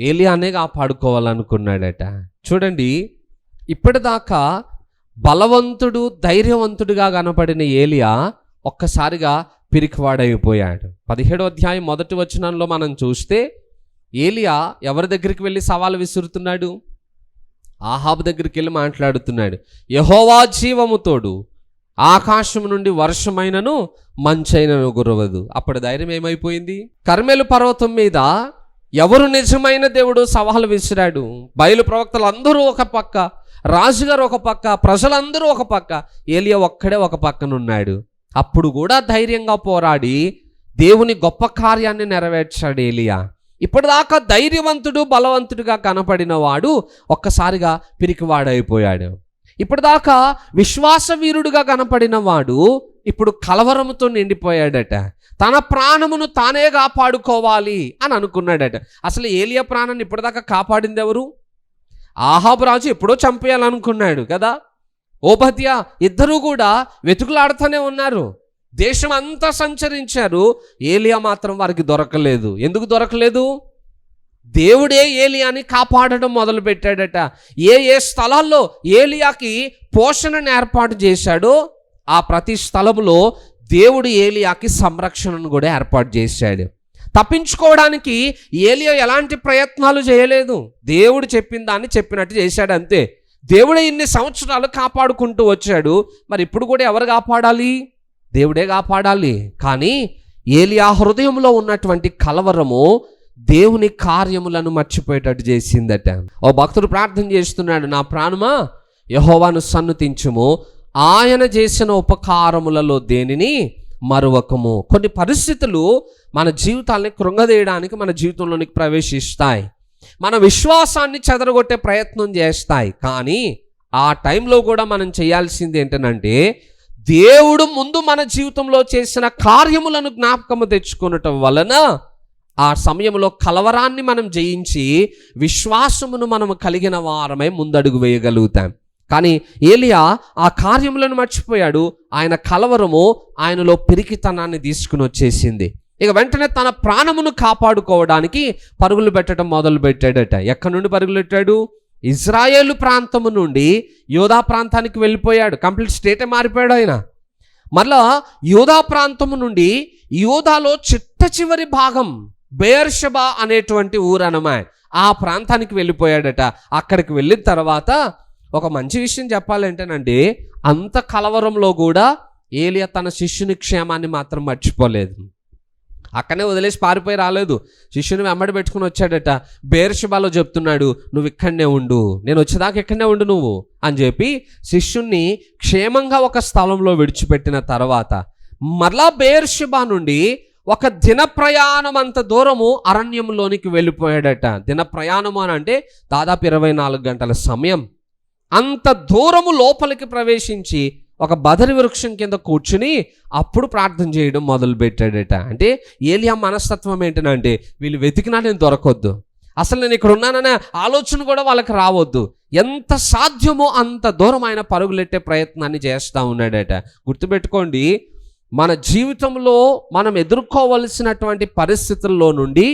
ఏలియానే కాపాడుకోవాలనుకున్నాడట. చూడండి, ఇప్పటిదాకా బలవంతుడు ధైర్యవంతుడిగా కనపడిన ఏలియా ఒక్కసారిగా పిరికివాడైపోయాడు. 17వ అధ్యాయం 1వ వచనంలో మనం చూస్తే ఏలియా ఎవరి దగ్గరికి వెళ్ళి సవాలు విసురుతున్నాడు? ఆహాబు దగ్గరికి వెళ్ళి మాట్లాడుతున్నాడు. యెహోవా జీవము తోడు, ఆకాశం నుండి వర్షమైనను మంచైనను కురవదు. అప్పుడు ధైర్యం ఏమైపోయింది? కర్మెలు పర్వతం మీద ఎవరు నిజమైన దేవుడు సవాలు విసిరాడు. బయలు ప్రవక్తలు అందరూ ఒక పక్క, రాజుగారు ఒక పక్క, ప్రజలందరూ ఒక పక్క, ఏలియా ఒక్కడే ఒక పక్కన ఉన్నాడు. అప్పుడు కూడా ధైర్యంగా పోరాడి దేవుని గొప్ప కార్యాన్ని నెరవేర్చాడు ఏలియా. ఇప్పటిదాకా ధైర్యవంతుడు బలవంతుడిగా కనపడిన వాడు ఒక్కసారిగా పిరికివాడైపోయాడు. ఇప్పటిదాకా విశ్వాసవీరుడుగా కనపడిన వాడు ఇప్పుడు కలవరముతో నిండిపోయాడట. తన ప్రాణమును తానే కాపాడుకోవాలి అని అనుకున్నాడట. అసలు ఏలియా ప్రాణాన్ని ఇప్పటిదాకా కాపాడింది ఎవరు? ఆహాబు రాజు ఎప్పుడో చంపేయాలనుకున్నాడు కదా. ఓబద్యా ఇద్దరూ కూడా వెతుకులాడుతూనే ఉన్నారు. దేశం అంతా సంచరించారు. ఏలియా మాత్రం వారికి దొరకలేదు. ఎందుకు దొరకలేదు? దేవుడే ఏలియాని కాపాడడం మొదలుపెట్టాడట. ఏ స్థలాల్లో ఏలియాకి పోషణను ఏర్పాటు చేశాడో ఆ ప్రతి స్థలంలో దేవుడు ఏలియాకి సంరక్షణను కూడా ఏర్పాటు చేశాడు. తప్పించుకోవడానికి ఏలియా ఎలాంటి ప్రయత్నాలు చేయలేదు. దేవుడు చెప్పిన దాన్ని చెప్పినట్టు చేశాడు అంతే. దేవుడే ఇన్ని సంవత్సరాలు కాపాడుకుంటూ వచ్చాడు. మరి ఇప్పుడు కూడా ఎవరు కాపాడాలి? దేవుడే కాపాడాలి. కానీ ఏలియా హృదయంలో ఉన్నటువంటి కలవరము దేవుని కార్యములను మర్చిపోయేటట్టు చేసిందట. ఓ భక్తుడు ప్రార్థన చేస్తున్నాడు, నా ప్రాణమా యెహోవాను సన్నుతించుము, ఆయన చేసిన ఉపకారములలో దేనిని మరువకము. కొన్ని పరిస్థితులు మన జీవితాల్ని కృంగదీయడానికి మన జీవితంలోనికి ప్రవేశిస్తాయి. మన విశ్వాసాన్ని చెదరగొట్టే ప్రయత్నం చేస్తాయి. కానీ ఆ టైంలో కూడా మనం చేయాల్సింది ఏంటంటే దేవుడు ముందు మన జీవితంలో చేసిన కార్యములను జ్ఞాపకము తెచ్చుకొనటం వలన ఆ సమయంలో కలవరాన్ని మనం జయించి విశ్వాసమును మనం కలిగిన వారమై ముందడుగు వేయగలుగుతాం. కానీ ఏలియా ఆ కార్యములను మర్చిపోయాడు. ఆయన కలవరము ఆయనలో పిరికితనాన్ని తీసుకుని వచ్చేసింది. ఇక వెంటనే తన ప్రాణమును కాపాడుకోవడానికి పరుగులు పెట్టడం మొదలు పెట్టాడట. ఎక్కడి నుండి పరుగులు పెట్టాడు? ఇజ్రాయేలు ప్రాంతము నుండి యోధా ప్రాంతానికి వెళ్ళిపోయాడు. కంప్లీట్ స్టేటే మారిపోయాడు ఆయన. మళ్ళా యోధా ప్రాంతము నుండి యోధాలో చిట్ట చివరి భాగం బెయేర్షెబా అనేటువంటి ఊరనమా ఆ ప్రాంతానికి వెళ్ళిపోయాడట. అక్కడికి వెళ్ళిన తర్వాత ఒక మంచి విషయం చెప్పాలంటేనండి, అంత కలవరంలో కూడా ఏలియా తన శిష్యుని క్షేమాన్ని మాత్రం మర్చిపోలేదు. అక్కడనే వదిలేసి పారిపోయి రాలేదు. శిష్యుని వెంబడి పెట్టుకుని వచ్చాడట. బెయేర్షెబాలో చెప్తున్నాడు, నువ్వు ఇక్కడనే ఉండు, నేను వచ్చేదాకా ఇక్కడనే ఉండు నువ్వు అని చెప్పి శిష్యుణ్ణి క్షేమంగా ఒక స్థలంలో విడిచిపెట్టిన తర్వాత మరలా బెయేర్షెబా నుండి ఒక దిన ప్రయాణం అంత దూరము అరణ్యంలోనికి వెళ్ళిపోయాడట. దిన ప్రయాణము అని అంటే దాదాపు 24 గంటల సమయం. అంత దూరము లోపలికి ప్రవేశించి ఒక బదరి వృక్షం కింద కూర్చుని అప్పుడు ప్రార్థన చేయడం మొదలు పెట్టాడట. అంటే ఏలియా మనస్తత్వం ఏంటంటే వీళ్ళు వెతికినా నేను దొరకొద్దు, అసలు నేను ఇక్కడ ఉన్నాననే ఆలోచన కూడా వాళ్ళకి రావద్దు. ఎంత సాధ్యమో అంత దూరం ఆయన పరుగులెట్టే ప్రయత్నాన్ని చేస్తూ ఉన్నాడట. గుర్తుపెట్టుకోండి, మన జీవితంలో మనం ఎదుర్కోవలసినటువంటి పరిస్థితుల్లో నుండి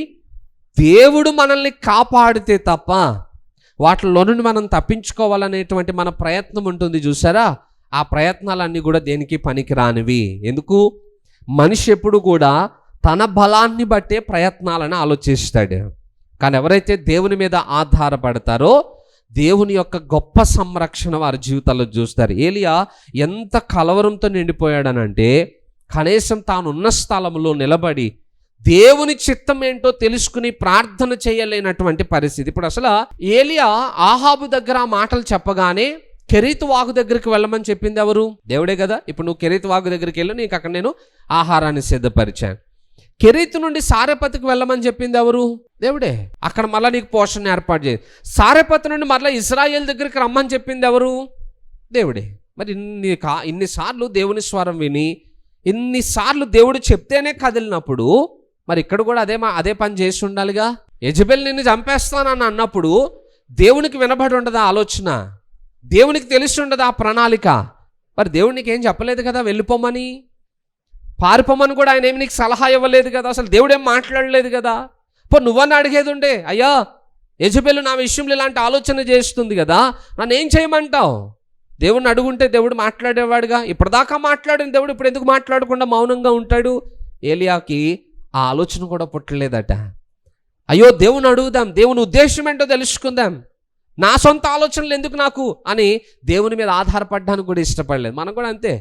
దేవుడు మనల్ని కాపాడితే తప్ప వాటిలో నుండి మనం తప్పించుకోవాలనేటువంటి మన ప్రయత్నం ఉంటుంది చూసారా, ఆ ప్రయత్నాలన్నీ కూడా దేనికి పనికి రానివి. ఎందుకు? మనిషి ఎప్పుడు కూడా తన బలాన్ని బట్టే ప్రయత్నాలను ఆలోచిస్తాడు. కానీ ఎవరైతే దేవుని మీద ఆధారపడతారో దేవుని యొక్క గొప్ప సంరక్షణ వారి జీవితాల్లో చూస్తారు. ఏలియా ఎంత కలవరంతో నిండిపోయాడనంటే కనీసం తానున్న స్థలంలో నిలబడి దేవుని చిత్తం ఏంటో తెలుసుకుని ప్రార్థన చేయలేనటువంటి పరిస్థితి. ఇప్పుడు అసలు ఏలియా ఆహాబు దగ్గర ఆ మాటలు చెప్పగానే కెరీతు వాగు దగ్గరికి వెళ్ళమని చెప్పింది ఎవరు? దేవుడే కదా. ఇప్పుడు నువ్వు కెరీతు వాగు దగ్గరికి వెళ్ళు, నీకు అక్కడ నేను ఆహారాన్ని సిద్ధపరిచాను. కెరీతు నుండి సారెపతికి వెళ్ళమని చెప్పింది ఎవరు? దేవుడే. అక్కడ మళ్ళీ నీకు పోషణ ఏర్పాటు చేయి. సారెపతి నుండి మళ్ళీ ఇశ్రాయేల్ దగ్గరికి రమ్మని చెప్పింది ఎవరు? దేవుడే. మరి ఇన్నిసార్లు దేవుని స్వరం విని ఇన్నిసార్లు దేవుడు చెప్తేనే కదిలినప్పుడు మరి ఇక్కడ కూడా అదే పని చేసి ఉండాలిగా. యెజబెల్ నిన్ను చంపేస్తానని అన్నప్పుడు దేవునికి వినబడి ఉండదా ఆలోచన? దేవునికి తెలిసి ఉండదా ఆ ప్రణాళిక? మరి దేవుడు నీకేం చెప్పలేదు కదా వెళ్ళిపోమని, పారిపోమని కూడా ఆయన ఏమి నీకు సలహా ఇవ్వలేదు కదా. అసలు దేవుడేం మాట్లాడలేదు కదా. నువ్వని అడిగేది ఉండే, అయ్యా యెజబెల్ నా విషయంలో ఇలాంటి ఆలోచన చేస్తుంది కదా, నన్ను ఏం చేయమంటావు? దేవుడిని అడుగుంటే దేవుడు మాట్లాడేవాడుగా. ఇప్పటిదాకా మాట్లాడిన దేవుడు ఇప్పుడు ఎందుకు మాట్లాడకుండా మౌనంగా ఉంటాడు? ఏలియాకి ఆ ఆలోచన కూడా పుట్టలేదట. అయ్యో దేవుని అడుగుదాం, దేవుని ఉద్దేశం ఏంటో తెలుసుకుందాం, నా సొంత ఆలోచనలు ఎందుకు నాకు అని దేవుని మీద ఆధారపడడానికి కూడా ఇష్టపడలేదు. మనం కూడా అంతే.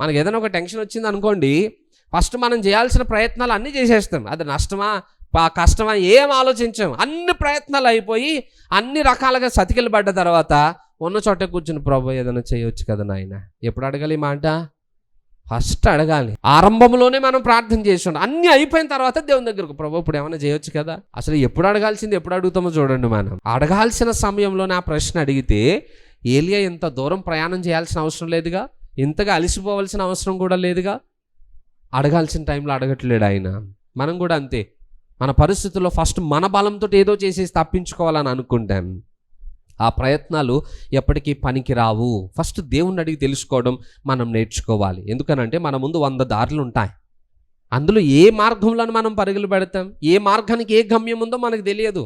మనకు ఏదైనా ఒక టెన్షన్ వచ్చింది అనుకోండి, ఫస్ట్ మనం చేయాల్సిన ప్రయత్నాలు అన్నీ చేసేస్తాం. అది నష్టమా కష్టమా ఏం ఆలోచించాం. అన్ని ప్రయత్నాలు అయిపోయి అన్ని రకాలుగా సతికిలు పడ్డ తర్వాత ఉన్న చోట కూర్చుని ప్రభు ఏదైనా చేయొచ్చు కదా నాయన. ఎప్పుడు అడగాలి మాట? ఫస్ట్ అడగాలి. ఆరంభంలోనే మనం ప్రార్థన చేసాం, అన్నీ అయిపోయిన తర్వాత దేవుని దగ్గరకు, ప్రభు ఇప్పుడు ఏమైనా చేయొచ్చు కదా. అసలు ఎప్పుడు అడగాల్సింది ఎప్పుడు అడుగుతామో చూడండి. మనం అడగాల్సిన సమయంలోనే ఆ ప్రశ్న అడిగితే ఏలియా ఇంత దూరం ప్రయాణం చేయాల్సిన అవసరం లేదుగా, ఇంతగా అలసిపోవాల్సిన అవసరం కూడా లేదుగా. అడగాల్సిన టైంలో అడగట్లేడు ఆయన. మనం కూడా అంతే, మన పరిస్థితుల్లో ఫస్ట్ మన బలంతో ఏదో చేసేసి తప్పించుకోవాలని అనుకుంటాం. ఆ ప్రయత్నాలు ఎప్పటికీ పనికి రావు. ఫస్ట్ దేవుణ్ణి అడిగి తెలుసుకోవడం మనం నేర్చుకోవాలి. ఎందుకనంటే మన ముందు 100 దారులు ఉంటాయి. అందులో ఏ మార్గంలో మనం పరుగులు పెడతాం, ఏ మార్గానికి ఏ గమ్యం ఉందో మనకు తెలియదు.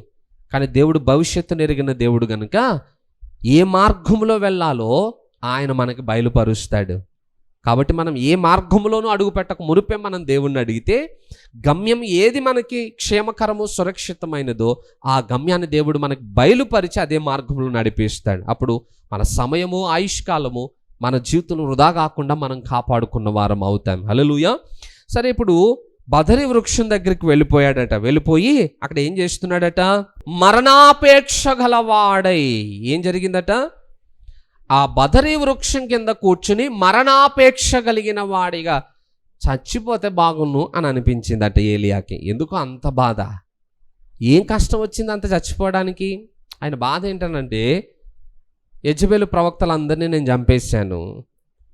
కానీ దేవుడు భవిష్యత్తును ఎరిగిన దేవుడు కనుక ఏ మార్గంలో వెళ్ళాలో ఆయన మనకి బయలుపరుస్తాడు. కాబట్టి మనం ఏ మార్గంలోనూ అడుగు పెట్టక మునిపే మనం దేవుణ్ణి అడిగితే గమ్యం ఏది మనకి క్షేమకరము సురక్షితమైనదో ఆ గమ్యాన్ని దేవుడు మనకి బయలుపరిచి అదే మార్గంలో నడిపిస్తాడు. అప్పుడు మన సమయము ఆయుష్కాలము మన జీవితంలో వృధా కాకుండా మనం కాపాడుకున్న వారం అవుతాం. హల్లెలూయా. సరే, ఇప్పుడు బదరి వృక్షం దగ్గరికి వెళ్ళిపోయాడట. వెళ్ళిపోయి అక్కడ ఏం చేస్తున్నాడట? మరణాపేక్ష గలవాడై. ఏం జరిగిందట? ఆ బదరి వృక్షం కింద కూర్చుని మరణాపేక్ష కలిగిన వాడిగా చచ్చిపోతే బాగున్ను అని అనిపించిందట ఏలియాకి. ఎందుకు అంత బాధ? ఏం కష్టం వచ్చింది అంత చచ్చిపోవడానికి? ఆయన బాధ ఏంటనంటే, యెజబెలు ప్రవక్తలందరినీ నేను చంపేశాను,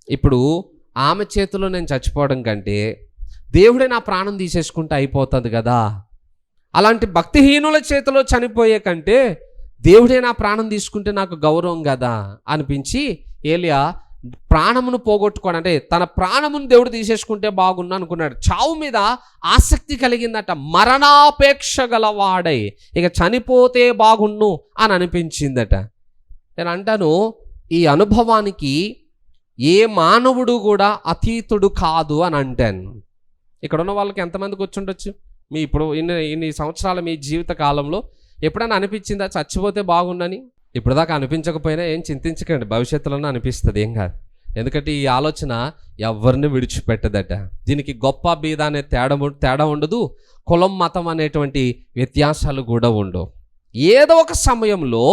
ఇప్పుడు ఆమె చేతిలో నేను చచ్చిపోవడం కంటే దేవుడే నా ప్రాణం తీసేసుకుంటే అయిపోతుంది కదా. అలాంటి భక్తిహీనుల చేతిలో చనిపోయే కంటే దేవుడే నా ప్రాణం తీసుకుంటే నాకు గౌరవం కదా అనిపించి ఏలియా ప్రాణమును పోగొట్టుకోవడం, అంటే తన ప్రాణమును దేవుడు తీసేసుకుంటే బాగున్నా అనుకున్నాడు. చావు మీద ఆసక్తి కలిగిందట. మరణాపేక్ష గలవాడై ఇక చనిపోతే బాగున్ను అని అనిపించిందట. నేను అంటాను, ఈ అనుభవానికి ఏ మానవుడు కూడా అతీతుడు కాదు అని అంటాను. ఇక్కడ ఉన్న వాళ్ళకి ఎంతమందికి వచ్చి ఉండొచ్చు? మీ ఇప్పుడు ఇన్ని సంవత్సరాల మీ జీవిత కాలంలో ఎప్పుడైనా అనిపించిందా చచ్చిపోతే బాగుండని? ఇప్పుడు దాకా అనిపించకపోయినా ఏం చింతించకండి, భవిష్యత్తులోనే అనిపిస్తుంది, ఏం కాదు. ఎందుకంటే ఈ ఆలోచన ఎవరిని విడిచిపెట్టదట. దీనికి గొప్ప బీద అనే తేడా ఉండదు, కులం మతం అనేటువంటి వ్యత్యాసాలు కూడా ఉండవు. ఏదో ఒక సమయంలో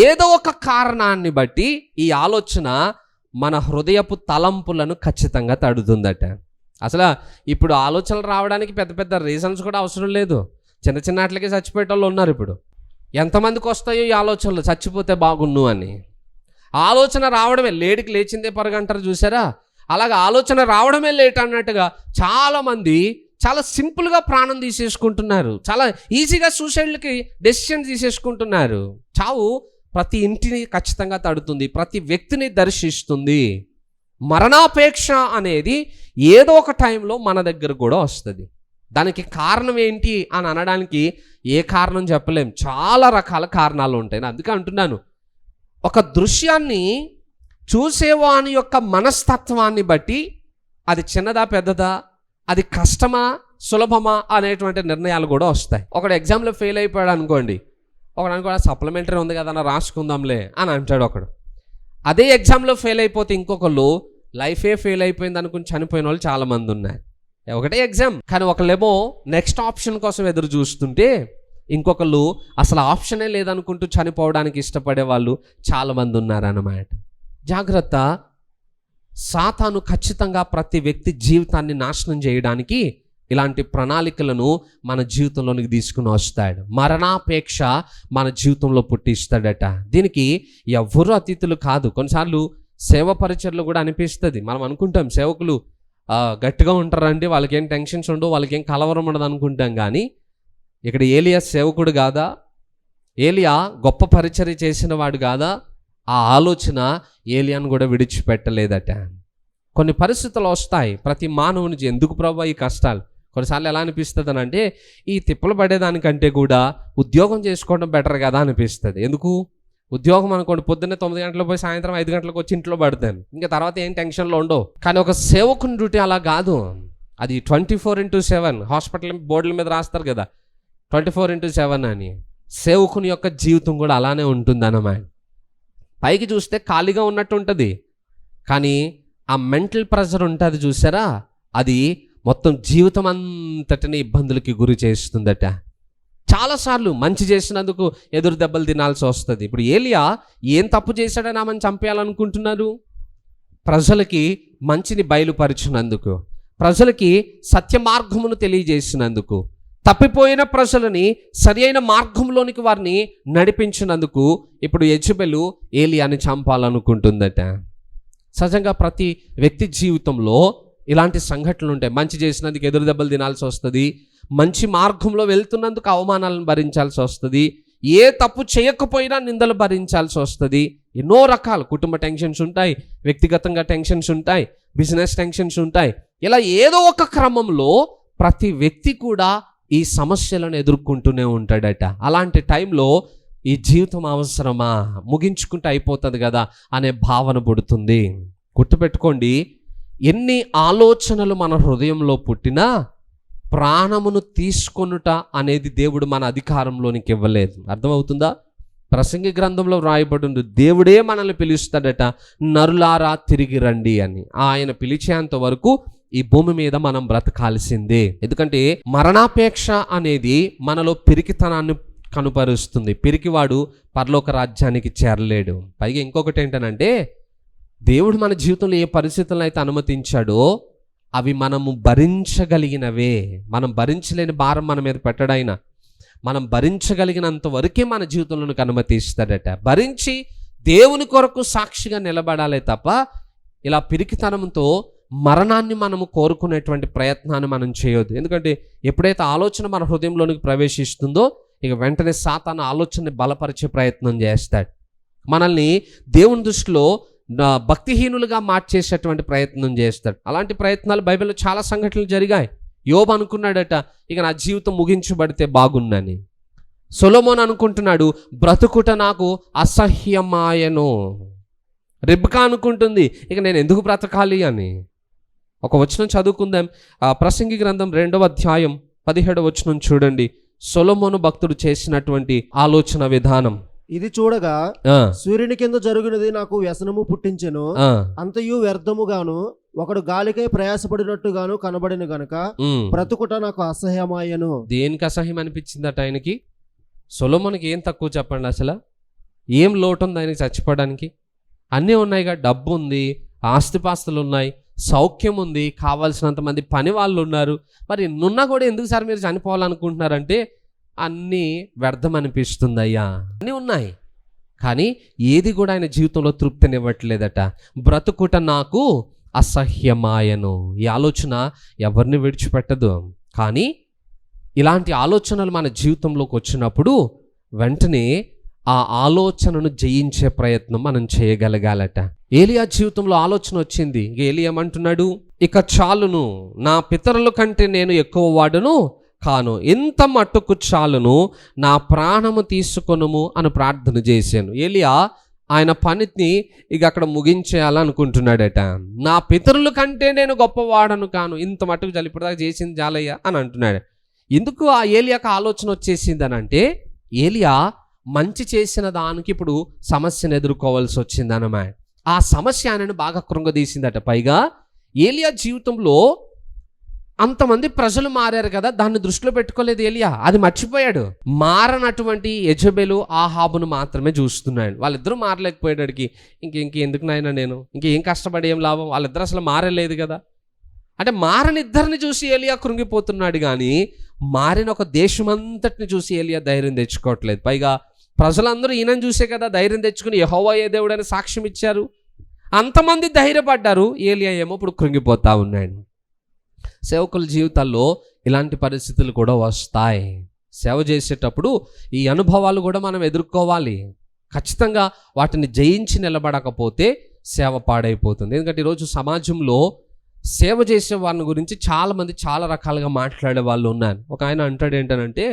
ఏదో ఒక కారణాన్ని బట్టి ఈ ఆలోచన మన హృదయపు తలంపులను ఖచ్చితంగా తడుతుందట. అసలు ఇప్పుడు ఆలోచనలు రావడానికి పెద్ద పెద్ద రీజన్స్ కూడా అవసరం లేదు. చిన్న చిన్న వాటికి చచ్చిపోయే వాళ్ళు ఉన్నారు. ఇప్పుడు ఎంతమందికి వస్తాయో ఈ ఆలోచనలు, చచ్చిపోతే బాగున్ను అని. ఆలోచన రావడమే లేడికి లేచిందే పరుగంటారు చూసారా, అలాగ ఆలోచన రావడమే లేట్ అన్నట్టుగా చాలామంది చాలా సింపుల్గా ప్రాణం తీసేసుకుంటున్నారు. చాలా ఈజీగా సూసైడ్లకి డెసిషన్ తీసేసుకుంటున్నారు. చావు ప్రతి ఇంటిని ఖచ్చితంగా తడుతుంది, ప్రతి వ్యక్తిని దర్శిస్తుంది. మరణాపేక్ష అనేది ఏదో ఒక టైంలో మన దగ్గర కూడా వస్తుంది. దానికి కారణం ఏంటి అని అనడానికి ఏ కారణం చెప్పలేం, చాలా రకాల కారణాలు ఉంటాయి. అందుకే అంటున్నాను, ఒక దృశ్యాన్ని చూసేవాని యొక్క మనస్తత్వాన్ని బట్టి అది చిన్నదా పెద్దదా, అది కష్టమా సులభమా అనేటువంటి నిర్ణయాలు కూడా వస్తాయి. ఒకడు ఎగ్జామ్లో ఫెయిల్ అయిపోయాడు అనుకోండి, ఒకడు అనుకో సప్లిమెంటరీ ఉంది కదా రాసుకుందాంలే అని అంటాడు ఒకడు. అదే ఎగ్జామ్లో ఫెయిల్ అయిపోతే ఇంకొకళ్ళు లైఫే ఫెయిల్ అయిపోయింది అనుకుని చనిపోయిన వాళ్ళు చాలామంది ఉన్నారు. ఒకటే ఎగ్జామ్ కానీ ఒకళ్ళేమో నెక్స్ట్ ఆప్షన్ కోసం ఎదురు చూస్తుంటే ఇంకొకళ్ళు అసలు ఆప్షనే లేదనుకుంటూ చనిపోవడానికి ఇష్టపడే వాళ్ళు చాలామంది ఉన్నారన్నమాట. జాగ్రత్త, సాతాను ఖచ్చితంగా ప్రతి వ్యక్తి జీవితాన్ని నాశనం చేయడానికి ఇలాంటి ప్రణాళికలను మన జీవితంలోనికి తీసుకుని వస్తాడు. మరణాపేక్ష మన జీవితంలో పుట్టిస్తాడట. దీనికి ఎవ్వరూ అతిథులు కాదు. కొన్నిసార్లు సేవ పరిచర్లు కూడా అనిపిస్తుంది. మనం అనుకుంటాం సేవకులు గట్టిగా ఉంటారండి, వాళ్ళకి ఏం టెన్షన్స్ ఉండవు, వాళ్ళకి ఏం కలవరం ఉండదు అనుకుంటాం. కానీ ఇక్కడ ఏలియా సేవకుడు కాదా? ఏలియా గొప్ప పరిచర్య చేసిన వాడు కాదా? ఆ ఆలోచన ఏలియాను కూడా విడిచిపెట్టలేదట. కొన్ని పరిస్థితులు వస్తాయి ప్రతి మానవునికి. ఎందుకు ప్రభు ఈ కష్టాలు? కొన్నిసార్లు ఎలా అనిపిస్తుంది అని అంటే, ఈ తిప్పలు పడేదానికంటే కూడా ఉద్యోగం చేసుకోవడం బెటర్ కదా అనిపిస్తుంది. ఎందుకు? ఉద్యోగం అనుకోండి, పొద్దున్నే 9 గంటలకు పోయి సాయంత్రం 5 గంటలకు వచ్చి ఇంట్లో పడతాను, ఇంకా తర్వాత ఏం టెన్షన్లో ఉండవు. కానీ ఒక సేవకుని డ్యూటీ అలా కాదు, అది 24/7. హాస్పిటల్ బోర్డుల మీద రాస్తారు కదా 24/7 అని. సేవకుని యొక్క జీవితం కూడా అలానే ఉంటుంది అన్నమాట. పైకి చూస్తే ఖాళీగా ఉన్నట్టు ఉంటుంది, కానీ ఆ మెంటల్ ప్రెషర్ ఉంటుంది చూసారా, అది మొత్తం జీవితం అంతటిని ఇబ్బందులకి గురి చేస్తుందట. చాలాసార్లు మంచి చేసినందుకు ఎదురు దెబ్బలు తినాల్సి వస్తుంది. ఇప్పుడు ఏలియా ఏం తప్పు చేశాడని ఆమెను చంపేయాలనుకుంటున్నారు? ప్రజలకి మంచిని బయలుపరిచినందుకు, ప్రజలకి సత్య మార్గమును తెలియజేసినందుకు, తప్పిపోయిన ప్రజలని సరి అయిన మార్గంలోనికి వారిని నడిపించినందుకు ఇప్పుడు యెజెబెలు ఏలియాని చంపాలనుకుంటుందట. సహజంగా ప్రతి వ్యక్తి జీవితంలో ఇలాంటి సంఘటనలు ఉంటాయి. మంచి చేసినందుకు ఎదురు దెబ్బలు తినాల్సి వస్తుంది, మంచి మార్గంలో వెళ్తున్నందుకు అవమానాలను భరించాల్సి వస్తుంది, ఏ తప్పు చేయకపోయినా నిందలు భరించాల్సి వస్తుంది. ఎన్నో రకాల కుటుంబ టెన్షన్స్ ఉంటాయి, వ్యక్తిగతంగా టెన్షన్స్ ఉంటాయి, బిజినెస్ టెన్షన్స్ ఉంటాయి. ఇలా ఏదో ఒక క్రమంలో ప్రతి వ్యక్తి కూడా ఈ సమస్యలను ఎదుర్కొంటూనే ఉంటాడట. అలాంటి టైంలో ఈ జీవితం అవసరమా, ముగించుకుంటే అయిపోతుంది కదా అనే భావన పుడుతుంది. గుర్తుపెట్టుకోండి, ఎన్ని ఆలోచనలు మన హృదయంలో పుట్టినా ప్రాణమును తీసుకొనుట అనేది దేవుడు మన అధికారంలోనికి ఇవ్వలేదు. అర్థమవుతుందా? ప్రసంగి గ్రంథంలో వ్రాయబడి ఉంది, దేవుడే మనల్ని పిలుస్తాడట, నరులారా తిరిగి రండి అని. ఆయన పిలిచేంత వరకు ఈ భూమి మీద మనం బ్రతకాల్సిందే. ఎందుకంటే మరణాపేక్ష అనేది మనలో పిరికితనాన్ని కనుపరుస్తుంది. పిరికివాడు పరలోక రాజ్యానికి చేరలేడు. పైగా ఇంకొకటి ఏంటనంటే, దేవుడు మన జీవితంలో ఏ పరిస్థితులను అయితే అనుమతించాడో అవి మనము భరించగలిగినవే. మనం భరించలేని భారం మన మీద పెట్టడైనా మనం భరించగలిగినంత వరకే మన జీవితంలోనికి అనుమతిస్తాడట. భరించి దేవుని కొరకు సాక్షిగా నిలబడాలే తప్ప ఇలా పిరికితనంతో మరణాన్ని మనము కోరుకునేటువంటి ప్రయత్నాన్ని మనం చేయొద్దు. ఎందుకంటే ఎప్పుడైతే ఆలోచన మన హృదయంలోనికి ప్రవేశిస్తుందో ఇక వెంటనే సాతాను ఆలోచనని బలపరిచే ప్రయత్నం చేస్తాడు. మనల్ని దేవుని దృష్టిలో భక్తిహీనులుగా మార్చేసేటువంటి ప్రయత్నం చేస్తాడు. అలాంటి ప్రయత్నాలు బైబిల్లో చాలా సంఘటనలు జరిగాయి. యోబు అనుకున్నాడట, ఇక నా జీవితం ముగించబడితే బాగుందని. సొలొమోను అనుకుంటున్నాడు, బ్రతుకుట నాకు అసహ్యమాయను. రిబ్కా అనుకుంటుంది, ఇక నేను ఎందుకు బ్రతకాలి అని. ఒక వచనం చదువుకుందాం. ప్రసంగి గ్రంథం 2వ అధ్యాయం 17వ వచనం చూడండి. సొలొమోను భక్తుడు చేసినటువంటి ఆలోచన విధానం. ఇది చూడగా సూర్యుని కింద జరుగునది నాకు వ్యసనము పుట్టించెను, అంతయు వ్యర్థముగాను ఒకడు గాలికై ప్రయాసపడినట్టుగాను కనబడిన గనుక బ్రతుకుట నాకు అసహ్యమాయను. దేనికి అసహ్యం అనిపించిందట ఆయనకి? సొలొమోనుకి ఏం తక్కువ చెప్పండి, అసలు ఏం లోటు ఉంది ఆయనకి చచ్చిపోవడానికి? అన్నీ ఉన్నాయిగా, డబ్బు ఉంది, ఆస్తిపాస్తులు ఉన్నాయి, సౌఖ్యం ఉంది, కావాల్సినంత మంది పని వాళ్ళు ఉన్నారు. మరి నున్నా కూడా ఎందుకు సార్ మీరు చనిపోవాలనుకుంటున్నారంటే అన్నీ వ్యర్థం అనిపిస్తుంది. అయ్యా అన్నీ ఉన్నాయి, కానీ ఏది కూడా ఆయన జీవితంలో తృప్తినివ్వట్లేదట. బ్రతుకుట నాకు అసహ్యమాయను. ఈ ఆలోచన ఎవరిని విడిచిపెట్టదు. కానీ ఇలాంటి ఆలోచనలు మన జీవితంలోకి వచ్చినప్పుడు వెంటనే ఆ ఆలోచనను జయించే ప్రయత్నం మనం చేయగలగాలట. ఏలియా జీవితంలో ఆలోచన వచ్చింది. ఏలియా ఏమంటున్నాడు, ఇక చాలును, నా పితరుల కంటే నేను ఎక్కువ వాడును కాను, ఇంత మట్టుకు చాలును, నా ప్రాణము తీసుకొనుము అని ప్రార్థన చేశాను. ఏలియా ఆయన పనిని ఇక అక్కడ ముగించేయాలనుకుంటున్నాడట. నా పితరుల కంటే నేను గొప్పవాడను కాను, ఇంత మట్టుకు ఇప్పటిదాకా చేసింది చాలయ్యా అని అంటున్నాడు. ఎందుకు ఆ ఏలియాకు ఆలోచన వచ్చేసింది అని అంటే, ఏలియా మంచి చేసిన దానికి ఇప్పుడు సమస్యను ఎదుర్కోవాల్సి వచ్చిందన్నమాట. ఆ సమస్య ఆయనను బాగా కృంగదీసిందట. పైగా ఏలియా జీవితంలో అంతమంది ప్రజలు మారారు కదా, దాన్ని దృష్టిలో పెట్టుకోలేదు ఏలియా, అది మర్చిపోయాడు. మారనటువంటి యెజెబెలు ఆహాబును మాత్రమే చూస్తున్నాడు. వాళ్ళిద్దరూ మారలేకపోయేటికి ఇంకెందుకు నాయనా నేను ఇంకేం కష్టపడి ఏం లాభం, వాళ్ళిద్దరు అసలు మారలేదు కదా అంటే మారనిద్దరిని చూసి ఏలియా కృంగిపోతున్నాడు. కానీ మారిన ఒక దేశమంతటిని చూసి ఏలియా ధైర్యం తెచ్చుకోవట్లేదు. పైగా ప్రజలందరూ ఈయనను చూసే కదా ధైర్యం తెచ్చుకుని యెహోవాయే దేవుడని సాక్ష్యం ఇచ్చారు. అంతమంది ధైర్యపడ్డారు, ఏలియా ఏమో ఇప్పుడు కృంగిపోతా ఉన్నాడు. సేవకుల జీవితాల్లో ఇలాంటి పరిస్థితులు కూడా వస్తాయి. సేవ చేసేటప్పుడు ఈ అనుభవాలు కూడా మనం ఎదుర్కోవాలి. ఖచ్చితంగా వాటిని జయించి నిలబడకపోతే సేవ పాడైపోతుంది. ఎందుకంటే ఈరోజు సమాజంలో సేవ చేసే వారిని గురించి చాలామంది చాలా రకాలుగా మాట్లాడే వాళ్ళు ఉన్నారు. ఒక ఆయన అంటాడు ఏంటనంటే,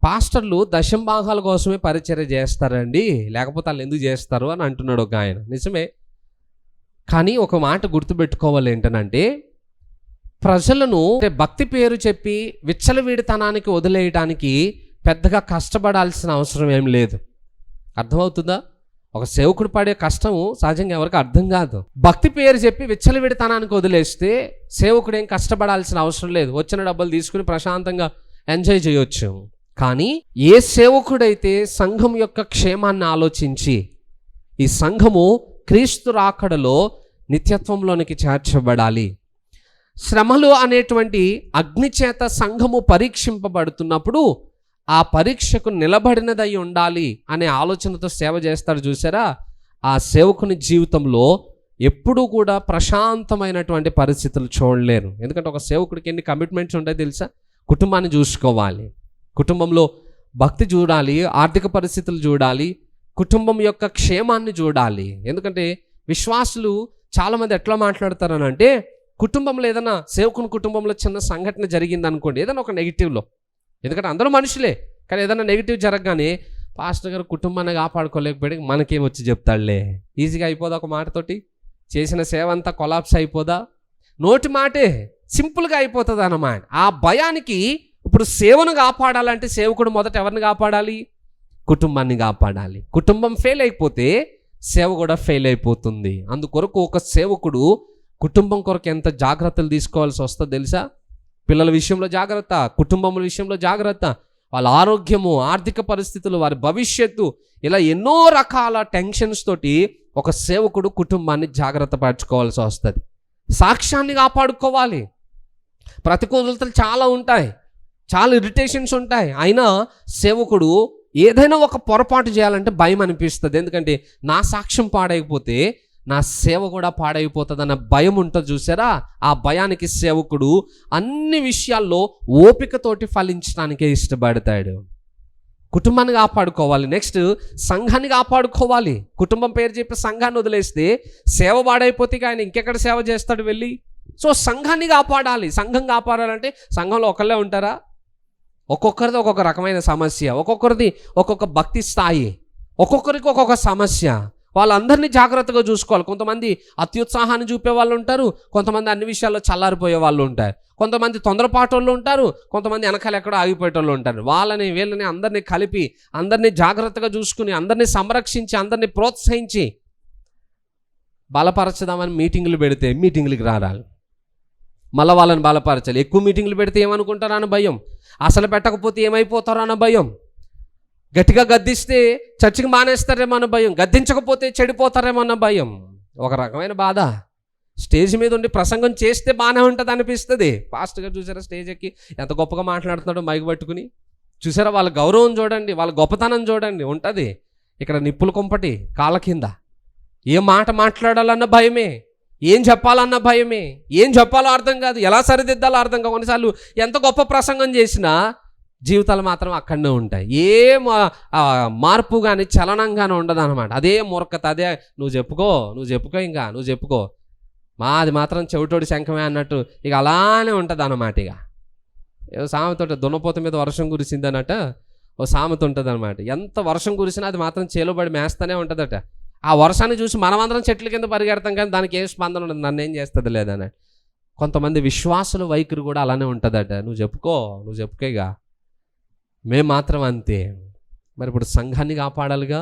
పాస్టర్లు దశంభాగాల కోసమే పరిచర్య చేస్తారండి, లేకపోతే వాళ్ళు ఎందుకు చేస్తారు అని అంటున్నాడు ఒక ఆయన. నిజమే, కానీ ఒక మాట గుర్తుపెట్టుకోవాలి ఏంటనంటే, ప్రజలను భక్తి పేరు చెప్పి విచ్చలవిడితనానికి వదిలేయడానికి పెద్దగా కష్టపడాల్సిన అవసరం ఏం లేదు. అర్థమవుతుందా? ఒక సేవకుడు పడే కష్టము సహజంగా ఎవరికి అర్థం కాదు. భక్తి పేరు చెప్పి విచ్చలవిడితనానికి వదిలేస్తే సేవకుడు ఏం కష్టపడాల్సిన అవసరం లేదు, వచ్చిన డబ్బులు తీసుకుని ప్రశాంతంగా ఎంజాయ్ చేయొచ్చు. కానీ ఏ సేవకుడైతే సంఘం యొక్క క్షేమాన్ని ఆలోచించి ఈ సంఘము క్రీస్తు రాకడలో నిత్యత్వంలోనికి చేర్చబడాలి. శ్రమలు అనేటువంటి అగ్ని చేత సంఘము పరీక్షింపబడుతున్నప్పుడు ఆ పరీక్షకు నిలబడినదై ఉండాలి అనే ఆలోచనతో సేవ చేస్తాడు చూసారా. ఆ సేవకుని జీవితంలో ఎప్పుడూ కూడా ప్రశాంతమైనటువంటి పరిస్థితులు చూడలేరు. ఎందుకంటే ఒక సేవకుడికి ఎన్ని కమిట్మెంట్స్ ఉంటాయో తెలుసా. కుటుంబాన్ని చూసుకోవాలి, కుటుంబంలో భక్తి చూడాలి, ఆర్థిక పరిస్థితులు చూడాలి, కుటుంబం యొక్క క్షేమాన్ని చూడాలి. ఎందుకంటే విశ్వాసులు చాలామంది ఎట్లా మాట్లాడతారని అంటే, కుటుంబంలో ఏదైనా సేవకుని కుటుంబంలో చిన్న సంఘటన జరిగింది అనుకోండి, ఏదైనా ఒక నెగిటివ్లో, ఎందుకంటే అందరూ మనుషులే, కానీ ఏదైనా నెగిటివ్ జరగగానే పాస్టర్ గారు కుటుంబాన్ని కాపాడుకోలేకపోయి మనకేం వచ్చి చెప్తాడులే, ఈజీగా అయిపోదా ఒక మాటతోటి, చేసిన సేవ అంతా కొలాప్స్ అయిపోదా, నోటి మాటే సింపుల్గా అయిపోతుంది అన్నమాట. ఆ భయానికి ఇప్పుడు సేవను కాపాడాలంటే సేవకుడు మొదట ఎవరిని కాపాడాలి? కుటుంబాన్ని కాపాడాలి. కుటుంబం ఫెయిల్ అయిపోతే సేవ కూడా ఫెయిల్ అయిపోతుంది. అందుకొరకు ఒక సేవకుడు కుటుంబం కొరకు ఎంత జాగ్రత్తలు తీసుకోవాల్సి వస్తుందో తెలుసా. పిల్లల విషయంలో జాగ్రత్త, కుటుంబం విషయంలో జాగ్రత్త, వాళ్ళ ఆరోగ్యము, ఆర్థిక పరిస్థితులు, వారి భవిష్యత్తు, ఇలా ఎన్నో రకాల టెన్షన్స్ తోటి ఒక సేవకుడు కుటుంబాన్ని జాగ్రత్త పరచుకోవాల్సి వస్తుంది. సాక్ష్యాన్ని కాపాడుకోవాలి. ప్రతికూలతలు చాలా ఉంటాయి, చాలా ఇరిటేషన్స్ ఉంటాయి. అయినా సేవకుడు ఏదైనా ఒక పొరపాటు చేయాలంటే భయం అనిపిస్తుంది. ఎందుకంటే నా సాక్ష్యం పాడైపోతే నా సేవ కూడా పాడైపోతుంది అన్న భయం ఉంటుంది చూసారా. ఆ భయానికి సేవకుడు అన్ని విషయాల్లో ఓపికతోటి ఫలించడానికే ఇష్టపడతాడు. కుటుంబాన్ని కాపాడుకోవాలి, నెక్స్ట్ సంఘాన్ని కాపాడుకోవాలి. కుటుంబం పేరు చెప్పి సంఘాన్ని వదిలేస్తే సేవ పాడైపోతే ఆయన ఇంకెక్కడ సేవ చేస్తాడు వెళ్ళి. సో సంఘాన్ని కాపాడాలి. సంఘం కాపాడాలంటే సంఘంలో ఒకళ్ళే ఉంటారా? ఒక్కొక్కరిది ఒక్కొక్క రకమైన సమస్య, ఒక్కొక్కరిది ఒక్కొక్క భక్తి స్థాయి, ఒక్కొక్కరికి ఒక్కొక్క సమస్య. వాళ్ళందరినీ జాగ్రత్తగా చూసుకోవాలి. కొంతమంది అత్యుత్సాహాన్ని చూపే వాళ్ళు ఉంటారు, కొంతమంది అన్ని విషయాల్లో చల్లారిపోయే వాళ్ళు ఉంటారు, కొంతమంది తొందరపాటు వాళ్ళు ఉంటారు, కొంతమంది వెనకాల ఎక్కడో ఆగిపోయేటోళ్ళు ఉంటారు. వాళ్ళని వీళ్ళని అందరినీ కలిపి అందరినీ జాగ్రత్తగా చూసుకుని అందరినీ సంరక్షించి అందరినీ ప్రోత్సహించి బలపరచదామని మీటింగులు పెడితే మీటింగులకి రారాలి, మళ్ళీ వాళ్ళని బలపరచాలి. ఎక్కువ మీటింగులు పెడితే ఏమనుకుంటారో అన్న భయం, అసలు పెట్టకపోతే ఏమైపోతారో అన్న భయం, గట్టిగా గద్దిస్తే చర్చికి మానేస్తారేమో అన్న భయం, గద్దించకపోతే చెడిపోతారేమో అన్న భయం. ఒక రకమైన బాధ. స్టేజ్ మీద ఉండి ప్రసంగం చేస్తే బాగానే ఉంటుంది అనిపిస్తుంది. పాస్టర్ గారు చూసారా స్టేజ్ ఎక్కి ఎంత గొప్పగా మాట్లాడుతున్నాడో మైక్ పట్టుకుని, చూసారా వాళ్ళ గౌరవం చూడండి, వాళ్ళ గొప్పతనం చూడండి ఉంటుంది. ఇక్కడ నిప్పుల కుంపటి కాళ్ళ కింద, ఏ మాట మాట్లాడాలన్న భయమే, ఏం చెప్పాలన్న భయమే, ఏం చెప్పాలో అర్థం కాదు, ఎలా సరిదిద్దాలో అర్థం కాదు. కొన్నిసార్లు ఎంత గొప్ప ప్రసంగం చేసినా జీవితాలు మాత్రం అక్కడనే ఉంటాయి. ఏ మార్పు కానీ చలనం కానీ ఉండదు అనమాట. అదే మూర్ఖత, అదే నువ్వు చెప్పుకో ఇంకా నువ్వు చెప్పుకో, మాది మాత్రం చెవిటోడి శంఖమే అన్నట్టు ఇక అలానే ఉంటుంది అన్నమాట. ఇక ఏదో సామెత ఉంటుంది, దున్నపోత మీద వర్షం కురిసింది అన్నట్ట ఓ సామెత ఉంటుంది అనమాట. ఎంత వర్షం కురిసినా అది మాత్రం చేలోబడి మేస్తూనే ఉంటుందట. ఆ వర్షాన్ని చూసి మనమందరం చెట్ల కింద పరిగెడతాం, కానీ దానికి ఏ స్పందన ఉండదు, నన్ను ఏం చేస్తుంది లేదన్నట్టు. కొంతమంది విశ్వాసుల వైఖరి కూడా అలానే ఉంటుందట. నువ్వు చెప్పుకోగా, మేము మాత్రం అంతే. మరి ఇప్పుడు సంఘాన్ని కాపాడాలిగా.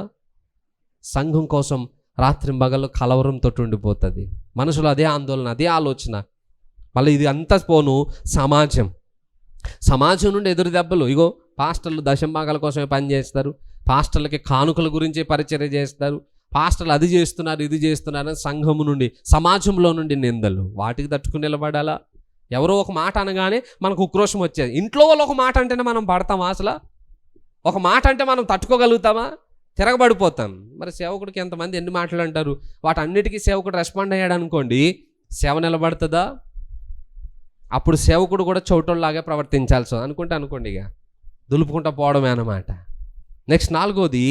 సంఘం కోసం రాత్రింబగళ్ళు కలవరంతో ఉండిపోతుంది మనసులో, అదే ఆందోళన, అదే ఆలోచన. మళ్ళీ ఇది అంతా పోను సమాజం నుండి ఎదురు దెబ్బలు. ఇగో పాస్టర్లు దశంభాగాల కోసమే పనిచేస్తారు, పాస్టర్లకి కానుకల గురించే పరిచర్య చేస్తారు, పాస్టర్లు అది చేస్తున్నారు ఇది చేస్తున్నారు అని సంఘము నుండి సమాజంలో నుండి నిందలు. వాటికి తట్టుకుని నిలబడాలా? ఎవరో ఒక మాట అనగానే మనకు ఉక్రోషం వచ్చేది. ఇంట్లో వాళ్ళు ఒక మాట అంటేనే మనం పడతామా? అసలు ఒక మాట అంటే మనం తట్టుకోగలుగుతామా? తిరగబడిపోతాం. మరి సేవకుడికి ఎంతమంది ఎన్ని మాటలు అంటారు, వాటన్నిటికీ సేవకుడు రెస్పాండ్ అయ్యాడు అనుకోండి, సేవ నిలబడుతుందా? అప్పుడు సేవకుడు కూడా చోటోళ్ళలాగే ప్రవర్తించాల్సి అనుకోండి, ఇక దులుపుకుంటా పోవడమే అన్నమాట. నెక్స్ట్ 4వది,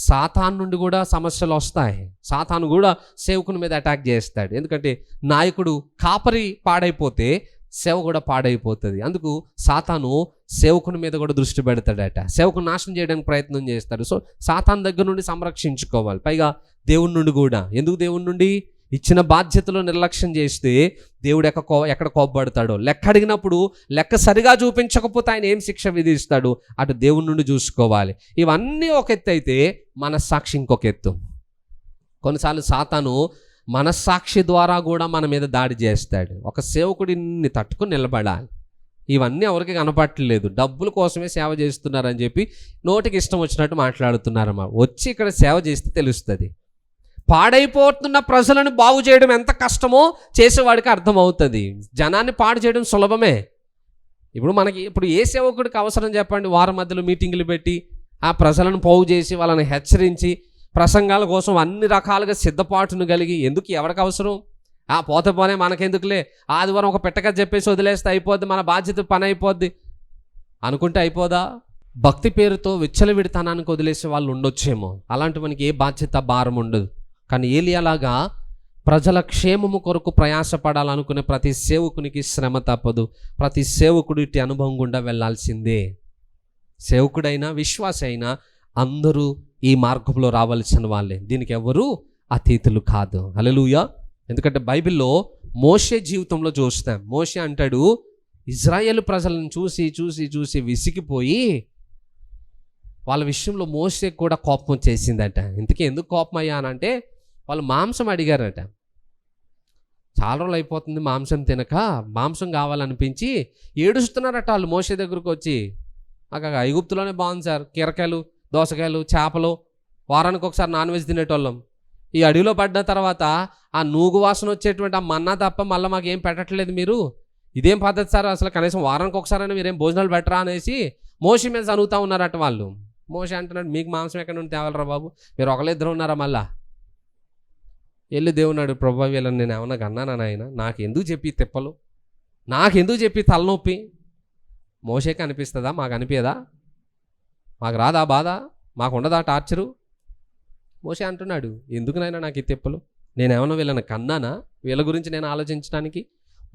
సాతాను నుండి కూడా సమస్యలు వస్తాయి. సాతాను కూడా సేవకుని మీద అటాక్ చేస్తాడు. ఎందుకంటే నాయకుడు కాపరి పాడైపోతే సేవ కూడా పాడైపోతుంది. అందుకు సాతాను సేవకుని మీద కూడా దృష్టి పెడతాడట, సేవకుని నాశనం చేయడానికి ప్రయత్నం చేస్తాడు. సో సాతాను దగ్గర నుండి సంరక్షించుకోవాలి. పైగా దేవుని నుండి కూడా. ఎందుకు దేవుని నుండి? ఇచ్చిన బాధ్యతలు నిర్లక్ష్యం చేస్తే దేవుడు ఎక్కడ కోపపడతాడో, లెక్క అడిగినప్పుడు లెక్క సరిగా చూపించకపోతే ఆయన ఏం శిక్ష విధిస్తాడు, అటు దేవుని నుండి చూసుకోవాలి. ఇవన్నీ ఒక ఎత్తు అయితే మనస్సాక్షి ఇంకొక ఎత్తు. కొన్నిసార్లు సాతాను మనస్సాక్షి ద్వారా కూడా మన మీద దాడి చేస్తాడు. ఒక సేవకుడిని తట్టుకుని నిలబడాలి. ఇవన్నీ ఎవరికి కనపట్టలేదు, డబ్బుల కోసమే సేవ చేస్తున్నారని చెప్పి నోటికి ఇష్టం వచ్చినట్టు మాట్లాడుతున్నారన్నమాట. వచ్చి ఇక్కడ సేవ చేస్తే తెలుస్తుంది. పాడైపోతున్న ప్రజలను బాగు చేయడం ఎంత కష్టమో చేసేవాడికి అర్థమవుతుంది. జనాన్ని పాడు చేయడం సులభమే. ఇప్పుడు ఏ సేవకుడికి అవసరం చెప్పండి? వారం మధ్యలో మీటింగులు పెట్టి ఆ ప్రజలను పోగు చేసి వాళ్ళని హెచ్చరించి ప్రసంగాల కోసం అన్ని రకాలుగా సిద్ధపాటును కలిగి ఎందుకు? ఎవరికి అవసరం? పోతే పోనే మనకెందుకులే, ఆదివారం ఒక పెట్టక చెప్పేసి వదిలేస్తే అయిపోద్ది, మన బాధ్యత పని అయిపోద్ది అనుకుంటే అయిపోదా? భక్తి పేరుతో విచ్చలవిడితనానికి వదిలేసే వాళ్ళు ఉండొచ్చేమో. అలాంటి మనకి ఏ బాధ్యత భారం ఉండదు. కానీ ఏలియాలాగా ప్రజల క్షేమము కొరకు ప్రయాసపడాలనుకునే ప్రతి సేవకునికి శ్రమ తప్పదు. ప్రతి సేవకుడు ఇట్టి అనుభవం గుండా వెళ్ళాల్సిందే. సేవకుడైనా విశ్వాసి అయినా అందరూ ఈ మార్గంలో రావాల్సిన వాళ్ళే. దీనికి ఎవరు అతీతులు కాదు. హల్లెలూయా. ఎందుకంటే బైబిల్లో మోషే జీవితంలో చూస్తాం. మోషే అంటాడు, ఇజ్రాయేలు ప్రజలను చూసి చూసి చూసి విసిగిపోయి వాళ్ళ విషయంలో మోషేకి కూడా కోపం వచ్చేసిందట. ఇంతకీ ఎందుకు కోపం అయ్యానంటే వాళ్ళు మాంసం అడిగారట. చాలా రోజులు అయిపోతుంది మాంసం తినక, మాంసం కావాలనిపించి ఏడుస్తున్నారట వాళ్ళు మోషే దగ్గరకు వచ్చి. మాకు ఐగుప్తులోనే బాగుంది సార్, కీరకాయలు, దోసకాయలు, చేపలు, వారానికి ఒకసారి నాన్ వెజ్ తినేటోళ్ళం. ఈ అడవిలో పడ్డ తర్వాత ఆ నూగు వాసన వచ్చేటువంటి ఆ మన్నా తప్ప మళ్ళీ మాకు ఏం పెట్టట్లేదు మీరు, ఇదేం పద్ధతి సార్, అసలు కనీసం వారానికి ఒకసారైనా మీరేం భోజనాలు పెట్టరా అనేసి మోషే మీద చదువుతూ ఉన్నారట వాళ్ళు. మోషే అంటున్నాడు, మీకు మాంసం ఎక్కడ నుండి తేవాలరా బాబు, మీరు ఒకళ్ళిద్దరు ఉన్నారా? మళ్ళా వెళ్ళి దేవున్నాడు, ప్రభు వీళ్ళని నేను ఏమన్నా కన్నానా నాయన, నాకెందుకు చెప్పి తిప్పలు, నాకెందుకు చెప్పి తలనొప్పి? మోషేకి అనిపిస్తుందా? మాకు అనిపించదా? మాకు రాదా బాధ? మాకు ఉండదా టార్చరు? మోషే అంటున్నాడు, ఎందుకు నాయన నాకు ఈ తిప్పలు, నేనేమన్నా వీళ్ళని కన్నానా? వీళ్ళ గురించి నేను ఆలోచించడానికి?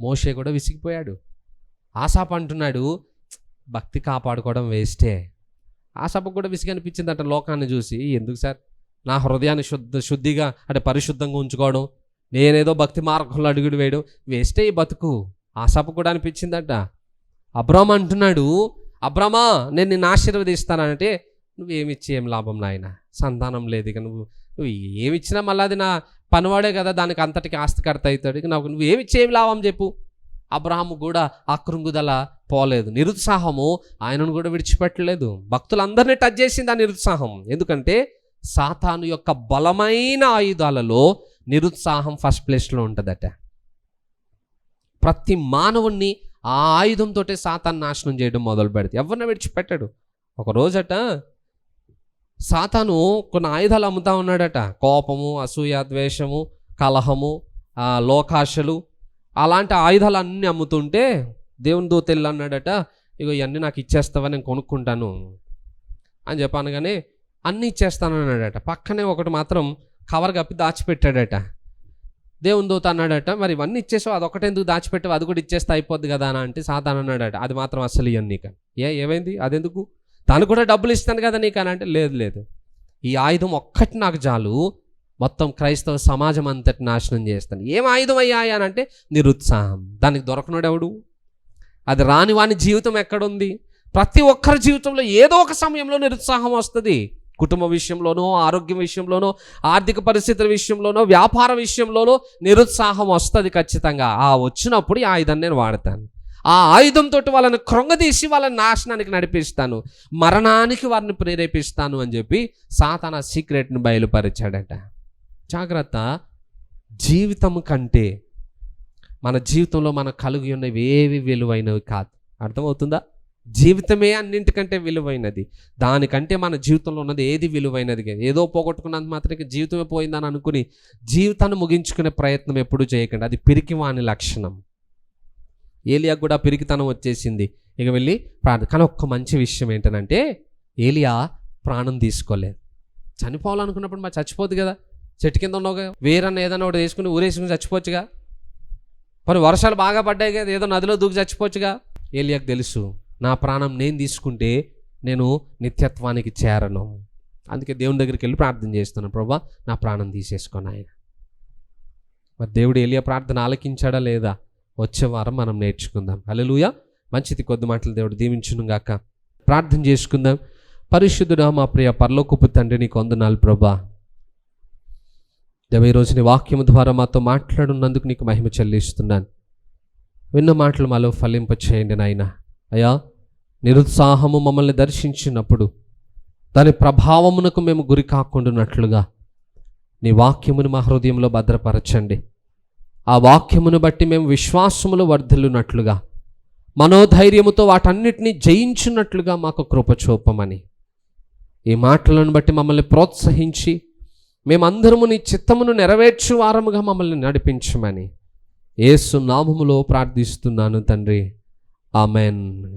మోషే కూడా విసిగిపోయాడు. ఆసాపు అంటున్నాడు, భక్తి కాపాడుకోవడం వేస్టే. ఆసాపు కూడా విసిగి అనిపించిందట లోకాన్ని చూసి. ఎందుకు సార్ నా హృదయాన్ని శుద్ధిగా అంటే పరిశుద్ధంగా ఉంచుకోవడం, నేనేదో భక్తి మార్గంలో అడుగుడు వేయడం వేస్టే ఈ బతుకు. ఆసాపు కూడా అనిపించిందట. అబ్రామ్ అంటున్నాడు, అబ్రామా నేను నిన్ను ఆశీర్వదిస్తానంటే, నువ్వేమిచ్చి ఏం లాభం నాయన, సంతానం లేదు, ఇక నువ్వు ఏమిచ్చినా మళ్ళీ అది నా పనివాడే కదా, దానికి అంతటికి ఆస్తికర్త అవుతాడు, ఇక నాకు నువ్వు ఏమిచ్చి ఏం లాభం చెప్పు. అబ్రహాము కూడా ఆ కృంగుదల పోలేదు. నిరుత్సాహము ఆయనను కూడా విడిచిపెట్టలేదు. భక్తులందరినీ టచ్ చేసింది ఆ నిరుత్సాహం. ఎందుకంటే సాతాను యొక్క బలమైన ఆయుధాలలో నిరుత్సాహం ఫస్ట్ ప్లేస్లో ఉంటుందట. ప్రతి మానవుణ్ణి ఆ ఆయుధంతో సాతాను నాశనం చేయడం మొదలు పెడితే ఎవరిని విడిచిపెట్టాడు. ఒక రోజట సాతాను కొన్ని ఆయుధాలు అమ్ముతా ఉన్నాడట. కోపము, అసూయ, ద్వేషము, కలహము, లోకాశలు, అలాంటి ఆయుధాలు అన్నీ అమ్ముతుంటే దేవుని దూత వెళ్ళి అన్నాడట, ఇగో ఇవన్నీ నాకు ఇచ్చేస్తావా, నేను కొనుక్కుంటాను అని చెప్పాను. కానీ అన్నీ ఇచ్చేస్తాను అన్నాడట. పక్కనే ఒకటి మాత్రం కవర్ కప్పి దాచిపెట్టాడట. దేవుని దూత అన్నాడట, మరి ఇవన్నీ ఇచ్చేసావు, అదొకటి ఎందుకు దాచిపెట్టావు, అది కూడా ఇచ్చేస్తే అయిపోద్ది కదా అని అంటే సాతాను అన్నాడట, అది మాత్రం అస్సలు ఇవ్వను నీకు. ఏమైంది, అదెందుకు, దానికి కూడా డబ్బులు ఇస్తాను కదా నీకు అని అంటే, లేదు ఈ ఆయుధం ఒక్కటి నాకు చాలు, మొత్తం క్రైస్తవ సమాజం అంతటి నాశనం చేస్తాను. ఏం ఆయుధం అయ్యా అని అంటే నిరుత్సాహం. దానికి దొరకనోడు ఎవడు? అది రాని వాని జీవితం ఎక్కడుంది? ప్రతి ఒక్కరి జీవితంలో ఏదో ఒక సమయంలో నిరుత్సాహం వస్తుంది. కుటుంబ విషయంలోనో, ఆరోగ్యం విషయంలోనో, ఆర్థిక పరిస్థితుల విషయంలోనో, వ్యాపార విషయంలోనో నిరుత్సాహం వస్తుంది ఖచ్చితంగా. వచ్చినప్పుడు ఈ ఆయుధాన్ని నేను వాడతాను. ఆ ఆయుధంతో వాళ్ళని కృంగదీసి వాళ్ళని నాశనానికి నడిపిస్తాను, మరణానికి వారిని ప్రేరేపిస్తాను అని చెప్పి సాతాను సీక్రెట్ని బయలుపరిచాడట. జాగ్రత్త. జీవితం కంటే మన జీవితంలో మనకు కలిగి ఉన్నవి ఏవి విలువైనవి కాదు. అర్థమవుతుందా? జీవితమే అన్నింటికంటే విలువైనది. దానికంటే మన జీవితంలో ఉన్నది ఏది విలువైనది కాదు. ఏదో పోగొట్టుకున్నంత మాత్రమే జీవితమే పోయిందని అనుకుని జీవితాన్ని ముగించుకునే ప్రయత్నం ఎప్పుడూ చేయకండి. అది పిరికివాని లక్షణం. ఏలియాకు కూడా పిరికితనం వచ్చేసింది. ఇక వెళ్ళి ప్రార్థన. కానీ ఒక్క మంచి విషయం ఏంటంటే ఏలియా ప్రాణం తీసుకోలేదు. చనిపోవాలనుకున్నప్పుడు మరి చచ్చిపోద్దు కదా. చెట్టు కింద ఉన్నావుగా, వేరన్నా ఏదైనా ఒకటి వేసుకుని ఊరేసుకుని చచ్చిపోవచ్చుగా. మరి వర్షాలు బాగా పడ్డాయి కదా, ఏదో నదిలో దూకి చచ్చిపోవచ్చుగా. ఏలియాకు తెలుసు, నా ప్రాణం నేను తీసుకుంటే నేను నిత్యత్వానికి చేరను. అందుకే దేవుని దగ్గరికి వెళ్ళి ప్రార్థన చేస్తున్నాను, ప్రభా నా ప్రాణం తీసేసుకొని ఆయన. మరి దేవుడు ఏలియా ప్రార్థన ఆలకించాడా లేదా? వచ్చే వారం మనం నేర్చుకుందాం. హల్లెలూయా. మంచిది. కొద్ది మాటలు దేవుడు దీవించును గాక. ప్రార్థన చేసుకుందాం. పరిశుద్ధుడా మా ప్రియ పరలోకపు తండ్రి, నీకు వందనాలు ప్రభా. దేవ, ఈరోజు నీ వాక్యము ద్వారా మాతో మాట్లాడున్నందుకు నీకు మహిమ చెల్లిస్తున్నాను. విన్న మాటలు మాలో ఫలింప చేయండి నాయన. అయ్యా, నిరుత్సాహము మమ్మల్ని దర్శించినప్పుడు దాని ప్రభావమునకు మేము గురి కాకుండానట్లుగా నీ వాక్యమును మా హృదయంలో భద్రపరచండి. ఆ వాక్యమును బట్టి మేము విశ్వాసములో వర్ధిల్లునట్లుగా, మనోధైర్యముతో వాటన్నిటినీ జయించున్నట్లుగా మాకు కృప చూపమని, ఈ మాటలను బట్టి మమ్మల్ని ప్రోత్సహించి మేమందరము నీ చిత్తమును నెరవేర్చు వారముగా మమ్మల్ని నడిపించమని యేసు నామములో ప్రార్థిస్తున్నాను తండ్రి. ఆమెన్.